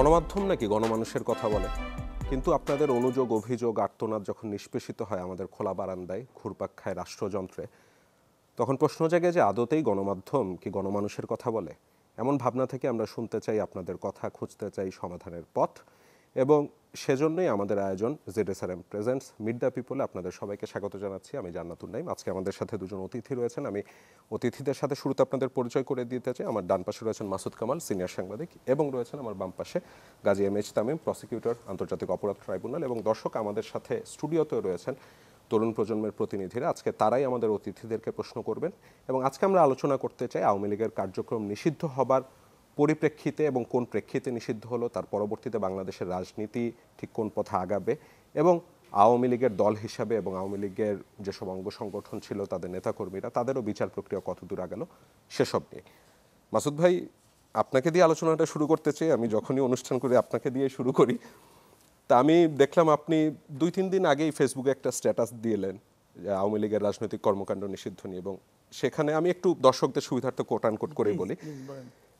গণমাধ্যম নাকি গণমানুষের কথা বলে, কিন্তু আপনাদের অনুযোগ অভিযোগ আর্তনাদ যখন নিষ্পেষিত হয় আমাদের খোলা বারান্দায় ঘুরপাক খায় রাষ্ট্রযন্ত্রে, তখন প্রশ্ন জাগে যে আদতেই গণমাধ্যম কি গণমানুষের কথা বলে। এমন ভাবনা থেকে আমরা শুনতে চাই আপনাদের কথা, খুঁজতে চাই সমাধানের পথ, এবং সেজন্যই আমাদের আয়োজন ZSRM প্রেজেন্টস মিট দ্য পিপলে। আপনাদের সবাইকে স্বাগত জানাচ্ছি। আমি জান্নাতুন নাইম। আজকে আমাদের সাথে দুজন অতিথি রয়েছেন। আমি অতিথিদের সাথে শুরুতে আপনাদের পরিচয় করে দিতে চাই। আমার ডান পাশে রয়েছেন মাসুদ কামাল, সিনিয়র সাংবাদিক, এবং রয়েছেন আমার বাম পাশে গাজী MH তামিম, প্রসিকিউটর, আন্তর্জাতিক অপরাধ ট্রাইব্যুনাল। এবং দর্শক, আমাদের সাথে স্টুডিওতেও রয়েছেন তরুণ প্রজন্মের প্রতিনিধিরা। আজকে তারাই আমাদের অতিথিদেরকে প্রশ্ন করবেন, এবং আজকে আমরা আলোচনা করতে চাই আওয়ামী লীগের কার্যক্রম নিষিদ্ধ হবার পরিপ্রেক্ষিতে এবং কোন প্রেক্ষিতে নিষিদ্ধ হলো, তার পরবর্তীতে বাংলাদেশের রাজনীতি ঠিক কোন পথে আগাবে, এবং আওয়ামী লীগের দল হিসাবে এবং আওয়ামী লীগের যেসব অঙ্গ সংগঠন ছিল তাদের নেতাকর্মীরা, তাদেরও বিচার প্রক্রিয়া কতদূর আগাল, সেসব নিয়ে। মাসুদ ভাই, আপনাকে দিয়ে আলোচনাটা শুরু করতে চাই। আমি যখনই অনুষ্ঠান করি আপনাকে দিয়ে শুরু করি। তা আমি দেখলাম আপনি 2-3 দিন আগেই ফেসবুকে একটা স্ট্যাটাস দিলেন যে আওয়ামী লীগের রাজনৈতিক কর্মকাণ্ড নিষিদ্ধ নিয়ে, এবং সেখানে আমি একটু দর্শকদের সুবিধার্থে কোট আনকোট করে বলি।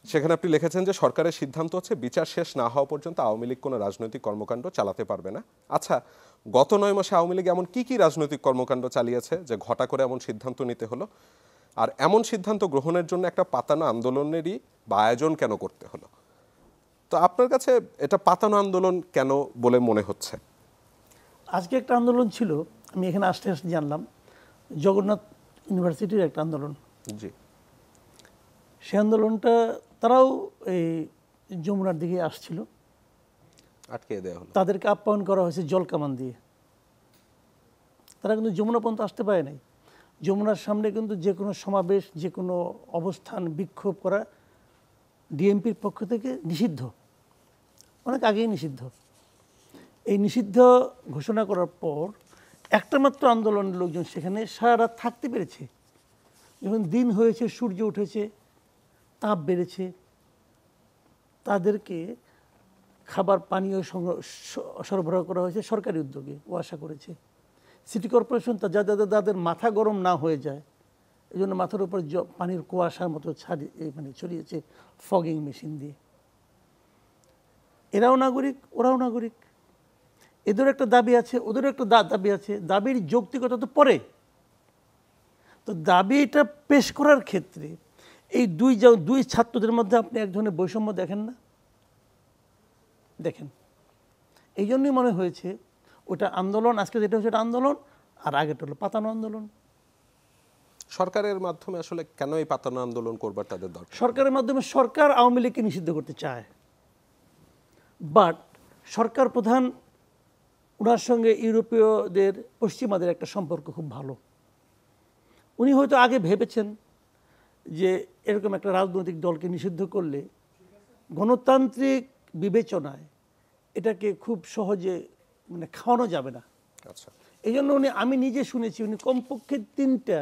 সেখানে আপনি লিখেছেন যে সরকারের সিদ্ধান্ত হচ্ছে বিচার শেষ না হওয়া পর্যন্ত আওয়ামী লীগ কোনো রাজনৈতিক কর্মকাণ্ড চালাতে পারবে না। আচ্ছা, গত 9 মাসে আওয়ামী লীগ এমন কি রাজনৈতিক কর্মকাণ্ড চালিয়েছে যে ঘটা করে এমন সিদ্ধান্ত নিতে হলো? আর এমন সিদ্ধান্ত গ্রহণের জন্য একটা পাতানো আন্দোলনেরই বা আয়োজন কেন করতে হলো? তো আপনার কাছে এটা পাতানো আন্দোলন কেন বলে মনে হচ্ছে? আজকে একটা আন্দোলন ছিল, আমি এখানে আসতে আসতে জানলাম, জগন্নাথ ইউনিভার্সিটির একটা আন্দোলন। জি। সে আন্দোলনটা তারাও এই যমুনার দিকে আসছিল, আটকে দেওয়া হলো। তাদেরকে আপ্যায়ন করা হয়েছে জলকামান দিয়ে। তারা কিন্তু যমুনা পর্যন্ত আসতে পারে নাই। যমুনার সামনে কিন্তু যে কোনো সমাবেশ, যে কোনো অবস্থান, বিক্ষোভ করা ডিএমপির পক্ষ থেকে নিষিদ্ধ, অনেক আগেই নিষিদ্ধ। এই নিষিদ্ধ ঘোষণা করার পর একটা মাত্র আন্দোলনের লোকজন সেখানে সারা রাত থাকতে পেরেছে। যখন দিন হয়েছে, সূর্য উঠেছে, তাপ বেড়েছে, তাদেরকে খাবার পানীয় সরবরাহ করা হয়েছে সরকারি উদ্যোগে, ও আশা করেছে। সিটি কর্পোরেশন যাদের মাথা গরম না হয়ে যায়, এই জন্য মাথার উপর পানির কুয়াশার মতো ছড়িয়েছে ফগিং মেশিন দিয়ে। এরাও নাগরিক, ওরাও নাগরিক, এদেরও একটা দাবি আছে, ওদেরও একটা দাবি আছে। দাবির যৌক্তিকতা তো পরে, তো দাবিটা পেশ করার ক্ষেত্রে এই দুই ছাত্রদের মধ্যে আপনি এক ধরনের বৈষম্য দেখেন না? দেখেন, এই জন্যই মনে হয়েছে ওটা আন্দোলন, আজকে যেটা হচ্ছে এটা আন্দোলন, আর আগেটা হলো পাতানো আন্দোলন। সরকারের মাধ্যমে আসলে কেন এই পাতানো আন্দোলন করবার তাদের দরকার? সরকারের মাধ্যমে সরকার আওয়ামী লীগকে নিষিদ্ধ করতে চায়, বাট সরকার প্রধান, ওনার সঙ্গে ইউরোপীয়দের, পশ্চিমাদের একটা সম্পর্ক খুব ভালো। উনি হয়তো আগে ভেবেছেন যে এরকম একটা রাজনৈতিক দলকে নিষিদ্ধ করলে গণতান্ত্রিক বিবেচনায় এটাকে খুব সহজে খাওয়ানো যাবে না। আচ্ছা, এই জন্য আমি নিজে শুনেছি উনি কমপক্ষে 3টা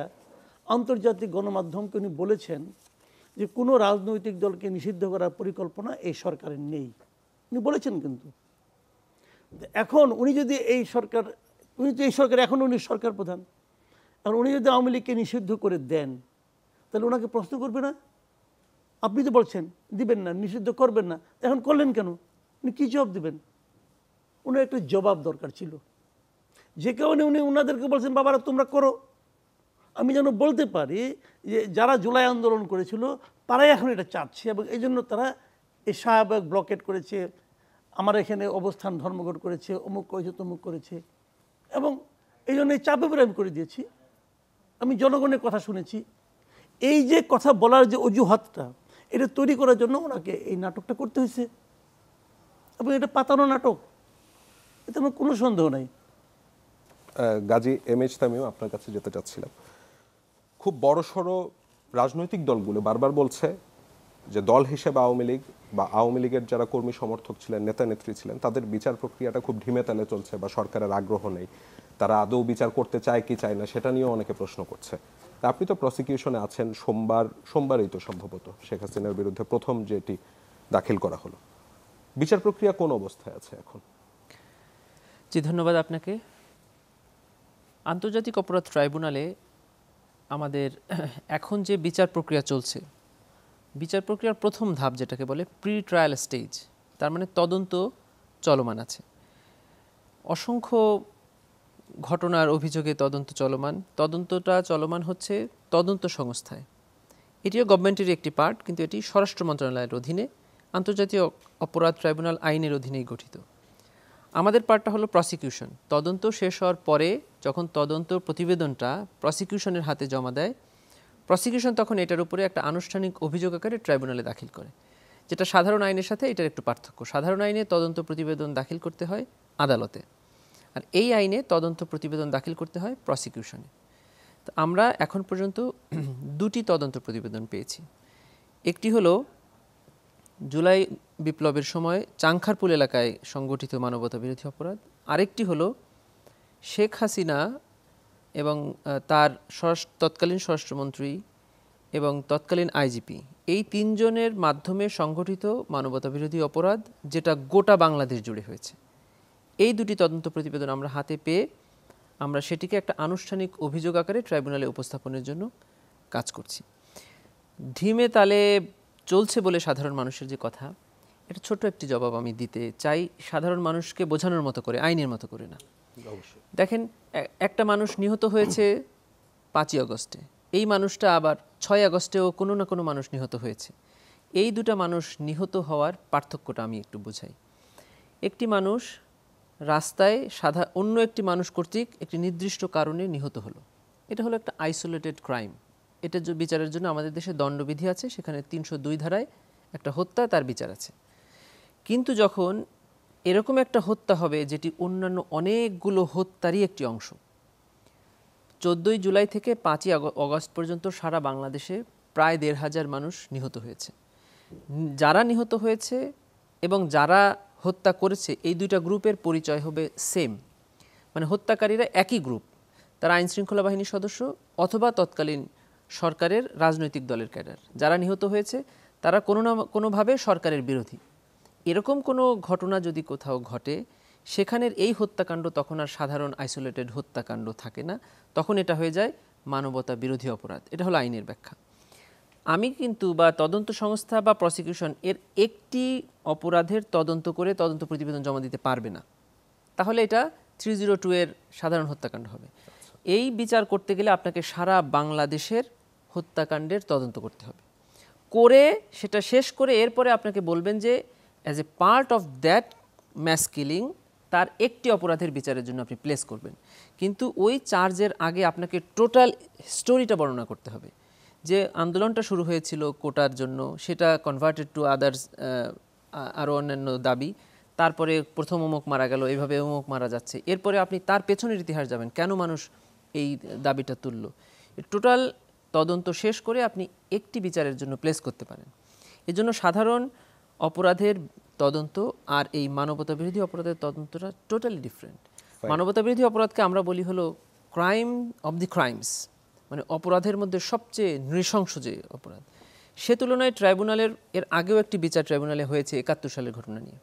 আন্তর্জাতিক গণমাধ্যমকে উনি বলেছেন যে কোনো রাজনৈতিক দলকে নিষিদ্ধ করার পরিকল্পনা এই সরকারের নেই। উনি বলেছেন, কিন্তু এখন উনি যদি এই সরকার এখন উনি সরকার প্রধান, আর উনি যদি আওয়ামী লীগকে নিষিদ্ধ করে দেন, তাহলে ওনাকে প্রশ্ন করবে না? আপনি তো বলছেন দিবেন না, নিষিদ্ধ করবেন না, এখন করলেন কেন? উনি কী জবাব দেবেন? ওনার একটা জবাব দরকার ছিল। যে কারণে উনি ওনাদেরকে বলছেন, বাবারা তোমরা করো। আমি যেন বলতে পারি যে যারা জুলাই আন্দোলন করেছিল তারাই এখন এটা চাচ্ছে, এবং এই জন্য তারা এই শাহবাগ ব্লকেট করেছে, আমার এখানে অবস্থান ধর্মঘট করেছে, অমুক করেছে, তমুক করেছে, এবং এই জন্য এই চাপে আমি করে দিয়েছি। আমি জনগণের কথা শুনেছি। এই যে কথা বলার যে অজুহাতটা, এটা তৈরি করার জন্য ওনাকে এই নাটকটা করতে হয়েছে, এবং এটা পাতানো নাটক, এতে আমার কোনো সন্দেহ নাই। গাজী MH তামিম, আপনার কাছে যেতে চাচ্ছিলাম। খুব বড়সড় রাজনৈতিক দলগুলো বারবার বলছে যে দল হিসেবে আওয়ামী লীগ বা আওয়ামী লীগের যারা কর্মী সমর্থক ছিলেন, নেতা নেত্রী ছিলেন, তাদের বিচার প্রক্রিয়াটা খুব ঢিমে তালে চলছে, বা সরকারের আগ্রহ নেই, তারা আদৌ বিচার করতে চায় কি চায় না সেটা নিয়েও অনেকে প্রশ্ন করছে। তা আপনি তো প্রসিকিউশনে আছেন, সোমবারই তো সম্ভবত শেখ হাসিনার বিরুদ্ধে প্রথম যেটি দাখিল করা হলো। বিচার প্রক্রিয়া কোন অবস্থায় আছে এখন? জি, ধন্যবাদ আপনাকে। আন্তর্জাতিক অপরাধ ট্রাইব্যুনালে আমাদের এখন যে বিচার প্রক্রিয়া চলছে, বিচার প্রক্রিয়ার প্রথম ধাপ যেটাকে বলে প্রি ট্রায়াল স্টেজ, তার মানে তদন্ত চলমান আছে। অসংখ্য ঘটনার অভিযোগে তদন্ত চলমান। তদন্তটা চলমান হচ্ছে তদন্ত সংস্থায়। এটিও গভর্নমেন্টের একটি পার্ট, কিন্তু এটি স্বরাষ্ট্র মন্ত্রণালয়ের অধীনে আন্তর্জাতীয় অপরাধ ট্রাইব্যুনাল আইনের অধীনেই গঠিত। আমাদের পার্টটা হলো প্রসিকিউশন। তদন্ত শেষ হওয়ার পরে যখন তদন্ত প্রতিবেদনটা প্রসিকিউশনের হাতে জমা দেয়, প্রসিকিউশন তখন এটার উপরে একটা আনুষ্ঠানিক অভিযোগ আকারে ট্রাইব্যুনালে দাখিল করে, যেটা সাধারণ আইনের সাথে এটার একটু পার্থক্য। সাধারণ আইনে তদন্ত প্রতিবেদন দাখিল করতে হয় আদালতে, আর এই আইনে তদন্ত প্রতিবেদন দাখিল করতে হয় প্রসিকিউশনে। তো আমরা এখন পর্যন্ত দুটি তদন্ত প্রতিবেদন পেয়েছি। একটি হলো জুলাই বিপ্লবের সময় চাংখারপুল এলাকায় সংগঠিত মানবতা বিরোধী অপরাধ, আরেকটি হলো শেখ হাসিনা এবং তার তৎকালীন স্বরাষ্ট্রমন্ত্রী এবং তৎকালীন আইজিপি, এই তিনজনের মাধ্যমে সংগঠিত মানবতা বিরোধী অপরাধ, যেটা গোটা বাংলাদেশ জুড়ে হয়েছে। এই দুটি তদন্ত প্রতিবেদন আমরা হাতে পেয়ে আমরা সেটিকে একটা আনুষ্ঠানিক অভিযোগ আকারে ট্রাইব্যুনালে উপস্থাপনের জন্য কাজ করছি। ধিমে তালে চলছে বলে সাধারণ মানুষের যে কথা, এটা ছোট্ট একটি জবাব আমি দিতে চাই, সাধারণ মানুষকে বোঝানোর মতো করে, আইনের মতো করে না। দেখেন, একটা মানুষ নিহত হয়েছে 5ই আগস্টে, এই মানুষটা আবার 6 আগস্টেও কোনো না কোনো মানুষ নিহত হয়েছে। এই দুটা মানুষ নিহত হওয়ার পার্থক্যটা আমি একটু বোঝাই। একটি মানুষ রাস্তায় অন্য একটি মানুষ কর্তৃক একটি নির্দিষ্ট কারণে নিহত হলো, এটা হলো একটা আইসোলেটেড ক্রাইম। এটা বিচারের জন্য আমাদের দেশে দণ্ডবিধি আছে, সেখানে 302 ধারায় একটা হত্যা, তার বিচার আছে। কিন্তু যখন এরকম একটা হত্যা হবে যেটি অন্যান্য অনেকগুলো হত্যারই একটি অংশ, 14ই জুলাই থেকে 5ই আগস্ট পর্যন্ত সারা বাংলাদেশে প্রায় 1,500 মানুষ নিহত হয়েছে। যারা নিহত হয়েছে এবং যারা হত্যা করেছে, এই দুইটা গ্রুপের পরিচয় হবে সেম, মানে হত্যাকারীরা একই গ্রুপ, তারা আইনশৃঙ্খলা বাহিনীর সদস্য অথবা তৎকালীন সরকারের রাজনৈতিক দলের ক্যাডার। যারা নিহত হয়েছে তারা কোনো না কোনোভাবে সরকারের বিরোধী। এরকম কোনো ঘটনা যদি কোথাও ঘটে, সেখানের এই হত্যাকাণ্ড তখন আর সাধারণ আইসোলেটেড হত্যাকাণ্ড থাকে না, তখন এটা হয়ে যায় মানবতা বিরোধী অপরাধ। এটা হলো আইনের ব্যাখ্যা। আমি কিন্তু বা তদন্ত সংস্থা বা প্রসিকিউশন এর একটি অপরাধের তদন্ত করে তদন্ত প্রতিবেদন জমা দিতে পারবে না, তাহলে এটা 302 এর সাধারণ হত্যাকাণ্ড হবে। এই বিচার করতে গেলে আপনাকে সারা বাংলাদেশের হত্যাকাণ্ডের তদন্ত করতে হবে, করে সেটা শেষ করে এরপরে আপনাকে বলবেন যে as a part of that mass killing তার একটি অপরাধের বিচারের জন্য আপনি প্লেস করবেন। কিন্তু ওই চার্জের আগে আপনাকে টোটাল স্টোরিটা বর্ণনা করতে হবে, যে আন্দোলনটা শুরু হয়েছিল কোটার জন্য, সেটা কনভার্টেড টু আদার্স, আরও অন্যান্য দাবি, তারপরে প্রথম অমুক মারা গেল, এইভাবে অমুক মারা যাচ্ছে, এরপরে আপনি তার পেছনের ইতিহাস যাবেন, কেন মানুষ এই দাবিটা তুলল। টোটাল তদন্ত শেষ করে আপনি একটি বিচারের জন্য প্লেস করতে পারেন। এজন্য সাধারণ অপরাধের তদন্ত আর এই মানবতা বিরোধী অপরাধের তদন্তটা টোটালি ডিফারেন্ট। মানবতা বিরোধী অপরাধকে আমরা বলি হলো ক্রাইম অব দি ক্রাইমস, মানে অপরাধের মধ্যে সবচেয়ে নৃশংস যে অপরাধ। সে তুলনায় ট্রাইব্যুনালের এর আগেও একটি বিচার ট্রাইব্যুনালে হয়েছে 71 সালের ঘটনা নিয়ে,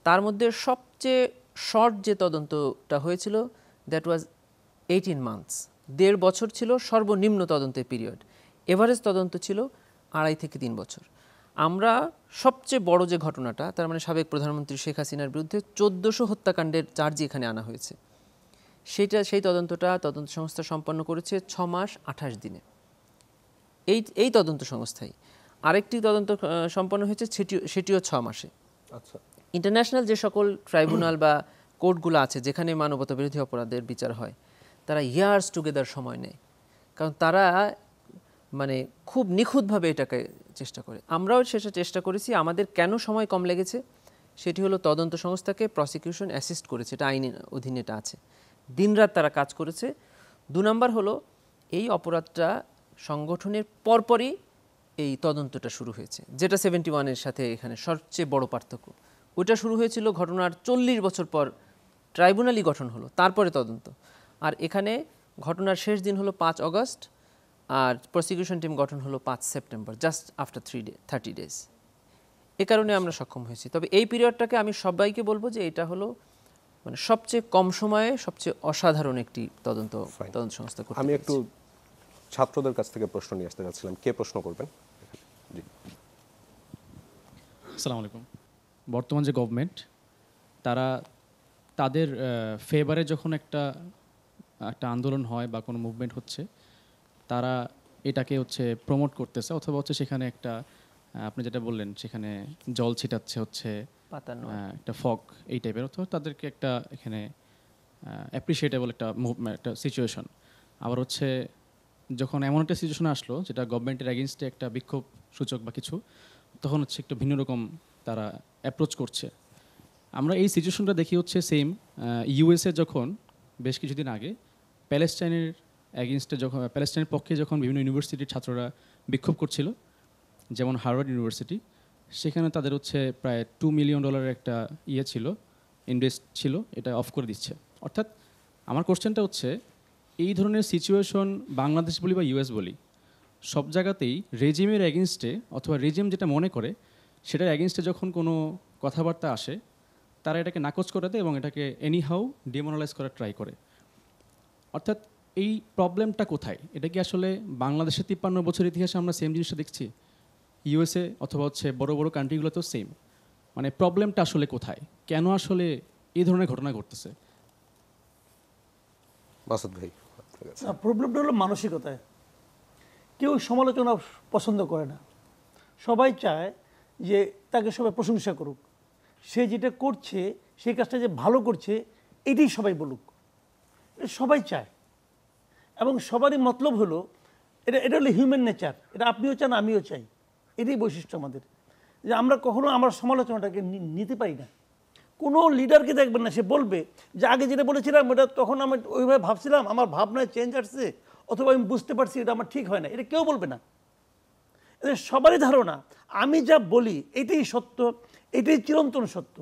তার মধ্যে সবচেয়ে শর্ট যে তদন্তটা হয়েছিল দ্যাট ওয়াজ 18 মান্থস, 1.5 বছর ছিল সর্বনিম্ন তদন্তের পিরিয়ড, এভারেজ তদন্ত ছিল 2.5 থেকে 3 বছর। আমরা সবচেয়ে বড় যে ঘটনাটা, তার মানে সাবেক প্রধানমন্ত্রী শেখ হাসিনার বিরুদ্ধে 1400 হত্যাকাণ্ডের চার্জই এখানে আনা হয়েছে, সেই তদন্তটা তদন্ত সংস্থা সম্পন্ন করেছে 6 মাস 28 দিনে। এই তদন্ত সংস্থাই আরেকটি তদন্ত সম্পন্ন হয়েছে, সেটিও 6 মাসে। আচ্ছা, ইন্টারন্যাশনাল যে সকল ট্রাইব্যুনাল বা কোর্টগুলো আছে যেখানে মানবতা বিরোধী অপরাধের বিচার হয়, তারা ইয়ার্স টুগেদার সময় নেয়, কারণ তারা মানে খুব নিখুঁতভাবে এটাকে চেষ্টা করে। আমরাও সেটা চেষ্টা করেছি। আমাদের কেন সময় কম লেগেছে সেটি হলো তদন্ত সংস্থাকে প্রসিকিউশন অ্যাসিস্ট করেছে, এটা আইনের অধীনে এটা আছে, দিনরাত তারা কাজ করেছে। 2 নম্বর হলো এই অপরাধটা সংগঠনের পরপরই এই তদন্তটা শুরু হয়েছে, যেটা 71-এর সাথে এখানে সবচেয়ে বড় পার্থক্য। ওইটা শুরু হয়েছিল ঘটনার 40 বছর পর, ট্রাইব্যুনালই গঠন হলো, তারপরে তদন্ত। আর এখানে ঘটনার শেষ দিন হলো 5 আগস্ট, আর প্রসিকিউশন টিম গঠন হলো 5 সেপ্টেম্বর, জাস্ট আফটার 30 ডেজ। এ কারণে আমরা সক্ষম হয়েছি। তবে এই পিরিয়ডটাকে আমি সবাইকে বলবো যে এটা হলো মানে সবচেয়ে কম সময়ে সবচেয়ে অসাধারণ একটি তদন্ত সংস্থা। আমি একটু ছাত্রদের কাছ থেকে প্রশ্ন নিয়ে আসতে যাচ্ছিলাম, কে প্রশ্ন করবেন? জি, আসসালামু আলাইকুম। বর্তমান যে গভর্নমেন্ট তারা তাদের ফেভারে যখন একটা আন্দোলন হয় বা কোনো মুভমেন্ট হচ্ছে, তারা এটাকে হচ্ছে প্রমোট করতেছে, অথবা হচ্ছে সেখানে একটা আপনি যেটা বললেন সেখানে জল ছিটাচ্ছে, হচ্ছে পাতানো একটা ফগ এই টাইপের, অথবা তাদেরকে একটা এখানে অ্যাপ্রিসিয়েটেবল একটা সিচুয়েশন। আবার হচ্ছে যখন এমন একটা সিচুয়েশন আসলো যেটা গভর্নমেন্টের এগেনস্টে একটা বিক্ষোভ সূচক বা কিছু, তখন হচ্ছে একটু ভিন্ন রকম তারা অ্যাপ্রোচ করছে। আমরা এই সিচুয়েশনটা দেখি হচ্ছে সেম ইউএসএ যখন বেশ কিছুদিন আগে প্যালেস্টাইনের এগেনস্টে যখন প্যালেস্টাইনের পক্ষে যখন বিভিন্ন ইউনিভার্সিটির ছাত্ররা বিক্ষোভ করছিল, যেমন হার্ভার্ড ইউনিভার্সিটি, সেখানে তাদের হচ্ছে প্রায় $2 মিলিয়ন একটা ছিল, ইনভেস্ট ছিল, এটা অফ করে দিচ্ছে। অর্থাৎ আমার কোশ্চেনটা হচ্ছে, এই ধরনের সিচুয়েশন বাংলাদেশ বলি বা ইউএস বলি, সব জায়গাতেই রেজিমের এগেনস্টে অথবা রেজিম যেটা মনে করে সেটার এগেনস্টে যখন কোনো কথাবার্তা আসে, তারা এটাকে নাকচ করে দেয় এবং এটাকে এনিহাউ ডিমোরালাইজ করার ট্রাই করে। অর্থাৎ এই প্রবলেমটা কোথায়? এটা কি আসলে বাংলাদেশের 53 বছর ইতিহাসে আমরা সেম জিনিসটা দেখছি? ইউএসএ অথবা হচ্ছে বড় বড় কান্ট্রিগুলোতেও সেম। মানে প্রবলেমটা আসলে কোথায়? কেন আসলে এই ধরনের ঘটনা ঘটতেছে? মাসুদ ভাই, আপনার কাছে। প্রবলেমটা হলো মানসিকতায়। কেউ সমালোচনা পছন্দ করে না, সবাই চায় যে তাকে সবাই প্রশংসা করুক, সে যেটা করছে সেই কাজটা যে ভালো করছে এটাই সবাই বলুক, এটা সবাই চায়। এবং সবারই মতলব হলো, এটা হলো হিউম্যান নেচার, এটা আপনিও চান আমিও চাই, এটাই বৈশিষ্ট্য আমাদের, যে আমরা কখনো আমার সমালোচনাটাকে নিতে পারি না। কোনো লিডারকে দেখবেন না সে বলবে যে আগে যেটা বলেছিলাম এটা তখন আমি ওইভাবে ভাবছিলাম, আমার ভাবনায় চেঞ্জ আসছে, অথবা আমি বুঝতে পারছি এটা আমার ঠিক হয় না, এটা কেউ বলবে না। এদের সবারই ধারণা আমি যা বলি এটাই সত্য, এটাই চিরন্তন সত্য,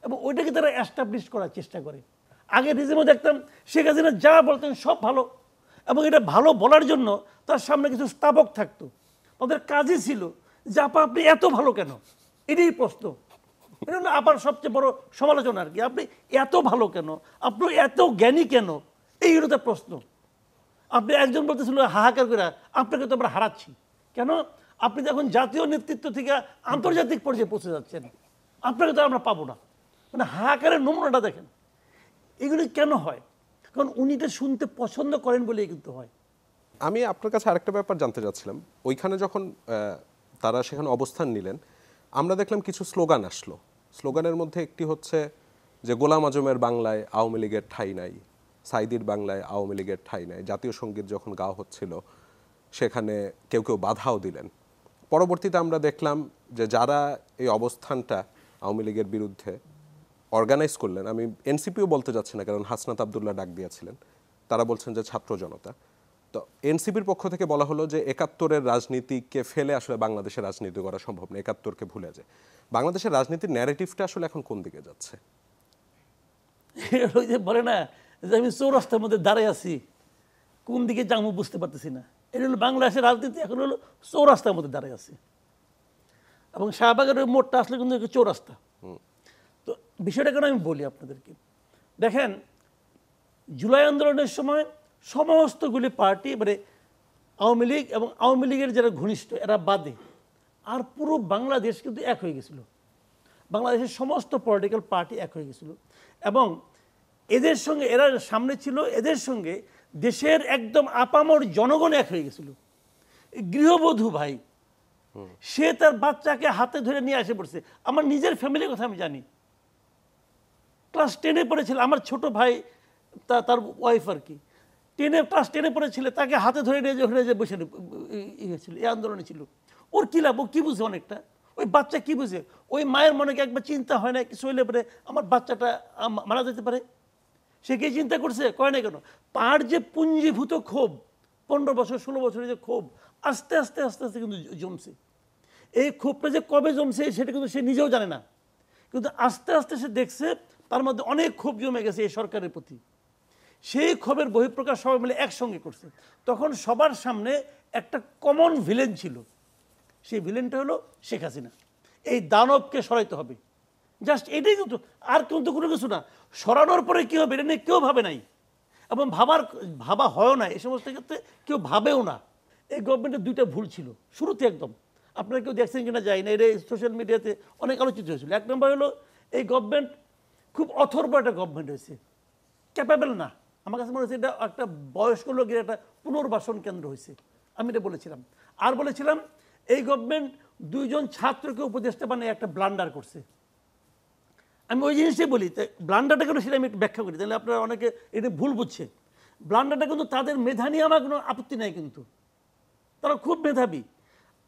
এবং ওইটাকে তারা অ্যাস্টাবলিশ করার চেষ্টা করে। আগে রিজিমও দেখতাম শেখ হাসিনা যা বলতেন সব ভালো, এবং এটা ভালো বলার জন্য তার সামনে কিছু স্থাপক থাকতো, তাদের কাজই ছিল যে আপা আপনি এত ভালো কেন, এটাই প্রশ্ন। এটা হলো আবার সবচেয়ে বড় সমালোচনা আর কি, আপনি এত ভালো কেন, আপনি এত জ্ঞানী কেন, এই হলো তার প্রশ্ন। আপনি একজন বলতেছিল হাহাকার করে আপনাকে তো আমরা হারাচ্ছি কেন, আপনি তো এখন জাতীয় নেতৃত্ব থেকে আন্তর্জাতিক পর্যায়ে পৌঁছে যাচ্ছেন, আপনাকে তো আমরা পাবো না। মানে হাহাকারের নমুনাটা দেখেন। এগুলি কেন হয়? কারণ উনি এটা শুনতে পছন্দ করেন বলেই কিন্তু হয়। আমি আপনার কাছে আরেকটা ব্যাপার জানতে চাচ্ছিলাম, ওইখানে যখন তারা সেখানে অবস্থান নিলেন, আমরা দেখলাম কিছু স্লোগান আসলো। স্লোগানের মধ্যে একটি হচ্ছে যে গোলাম আজমের বাংলায় আওয়ামী লীগের ঠাঁই নাই, সাইদির বাংলায় আওয়ামী লীগের ঠাঁই নাই। জাতীয় সঙ্গীত যখন গাওয়া হচ্ছিল সেখানে কেউ কেউ বাধাও দিলেন। পরবর্তীতে আমরা দেখলাম যে যারা এই অবস্থানটা আওয়ামী লীগের বিরুদ্ধে অর্গানাইজ করলেন, আমি এনসিপিও বলতে যাচ্ছি না কারণ হাসনাত আবদুল্লাহ ডাক দিয়েছিলেন, তারা বলছেন যে ছাত্র জনতা। তো এনসিপির পক্ষ থেকে বলা হলো যে 71-এর রাজনীতিকে ফেলে আসলে বাংলাদেশের রাজনীতি করা সম্ভব না, 71-কে ভুলে যায়। বাংলাদেশের রাজনীতির ন্যারেটিভটা আসলে এখন কোন দিকে যাচ্ছে? ওই যে বলে না যে আমি চৌরাস্তার মধ্যে দাঁড়ায় আছি, কোন দিকে যাবো বুঝতে পারতেছি না। এটা হলো বাংলাদেশের রাজনীতি, এখন হলো চৌরাস্তার মধ্যে দাঁড়ায় আছি, এবং শাহবাগের ওই মোড়টা আসলে কিন্তু চৌরাস্তা। তো বিষয়টা কেন আমি বলি আপনাদেরকে, দেখেন জুলাই আন্দোলনের সময় সমস্তগুলি পার্টি, মানে আওয়ামী লীগ এবং আওয়ামী লীগের যারা ঘনিষ্ঠ এরা বাদে আর পুরো বাংলাদেশ কিন্তু এক হয়ে গেছিল, বাংলাদেশের সমস্ত পলিটিক্যাল পার্টি এক হয়ে গেছিল, এবং এদের সঙ্গে এরা সামনে ছিল, এদের সঙ্গে দেশের একদম আপামর জনগণ এক হয়ে গেছিল। গৃহবধূ ভাই, সে তার বাচ্চাকে হাতে ধরে নিয়ে এসে পড়ছে। আমার নিজের ফ্যামিলির কথা আমি জানি, ক্লাস 10-এ পড়েছিল আমার ছোট ভাই, তার ওয়াইফ আর কি, ক্লাস 10-এ পড়েছিল, তাকে হাতে ধরে নিয়ে ওখানে যে বসে হয়েছিল, এই আন্দোলনে ছিল। ওর কী লাভ, ও কী বুঝে অনেকটা, ওই বাচ্চা কী বুঝে? ওই মায়ের মনে কি একবার চিন্তা হয় না কিছু হইলে পরে আমার বাচ্চাটা মারা যেতে পারে? সে কি চিন্তা করছে? কয় না কেন? তার যে পুঞ্জীভূত ক্ষোভ, 15 বছর 16 বছরের যে ক্ষোভ, আস্তে আস্তে আস্তে আস্তে কিন্তু জমছে। এই ক্ষোভটা যে কবে জমছে সেটা কিন্তু সে নিজেও জানে না, কিন্তু আস্তে আস্তে সে দেখছে তার মধ্যে অনেক ক্ষোভ জমে গেছে এই সরকারের প্রতি। সেই ক্ষোভের বহিঃপ্রকাশ সবাই মিলে একসঙ্গে করছে। তখন সবার সামনে একটা কমন ভিলেন ছিল, সেই ভিলেনটা হলো শেখ হাসিনা। এই দানবকে সরাইতে হবে, জাস্ট এটাই কিন্তু, আর কিন্তু কোনো কিছু না। সরানোর পরে কী হবে এটা নিয়ে কেউ ভাবে নাই, এবং ভাবা হয়ও না, এই সমস্ত ক্ষেত্রে কেউ ভাবেও না। এই গভর্নমেন্টের দুইটা ভুল ছিল শুরুতে একদম। আপনারা কেউ দেখছেন কিনা যাই না, এটা সোশ্যাল মিডিয়াতে অনেক আলোচিত হয়েছিল। এক নম্বর হলো এই গভর্নমেন্ট খুব অথর্ব একটা গভর্নমেন্ট হয়েছে, ক্যাপেবল না। আমার কাছে মনে হচ্ছে এটা একটা বয়স্ক লোকের একটা পুনর্বাসন কেন্দ্র হয়েছে, আমি এটা বলেছিলাম। আর বলেছিলাম এই গভর্নমেন্ট 2 জন ছাত্রকে উপদেষ্টা বানিয়ে একটা ব্লান্ডার করছে। আমি ওই জিনিসটাই বলি, ব্লান্ডারটা কেন সেটা আমি একটু ব্যাখ্যা করি, তাহলে আপনারা অনেকে এটা ভুল বুঝছে। ব্লান্ডারটা কিন্তু তাদের মেধা নিয়ে আমার কোনো আপত্তি নাই, কিন্তু তারা খুব মেধাবী।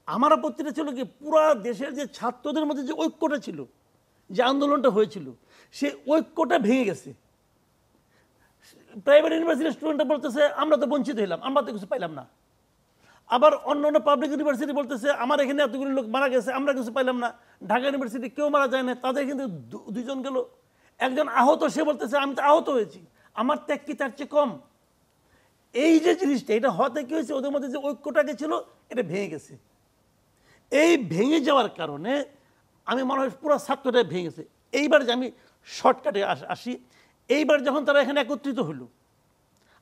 আমার আপত্তিটা ছিল কি, পুরা দেশের যে ছাত্রদের মধ্যে যে ঐক্যটা ছিল, যে আন্দোলনটা হয়েছিল, সেই ঐক্যটা ভেঙে গেছে। প্রাইভেট ইউনিভার্সিটির স্টুডেন্টরা বলতেছে আমরা তো বঞ্চিত হইলাম, আমরা তো কিছু পাইলাম না। আবার অন্য অন্য পাবলিক ইউনিভার্সিটি বলতেছে আমার এখানে এতগুলি লোক মারা গেছে, আমরা কিছু পাইলাম না। ঢাকা ইউনিভার্সিটি কেউ মারা যায় না, তাদের কিন্তু 2 জন গেল। একজন আহত, সে বলতেছে আমি তো আহত হয়েছি, আমার ত্যাগ কি তার চেয়ে কম? এই যে জিনিসটা, এটা হতে কি হয়েছে, ওদের মধ্যে যে ঐক্যটাকে ছিল এটা ভেঙে গেছে। এই ভেঙে যাওয়ার কারণে আমি মনে হয় পুরো ছাত্রটা ভেঙে গেছে। এইবার যে আমি শর্টকাটে আসি, এইবার যখন তারা এখানে একত্রিত হলো,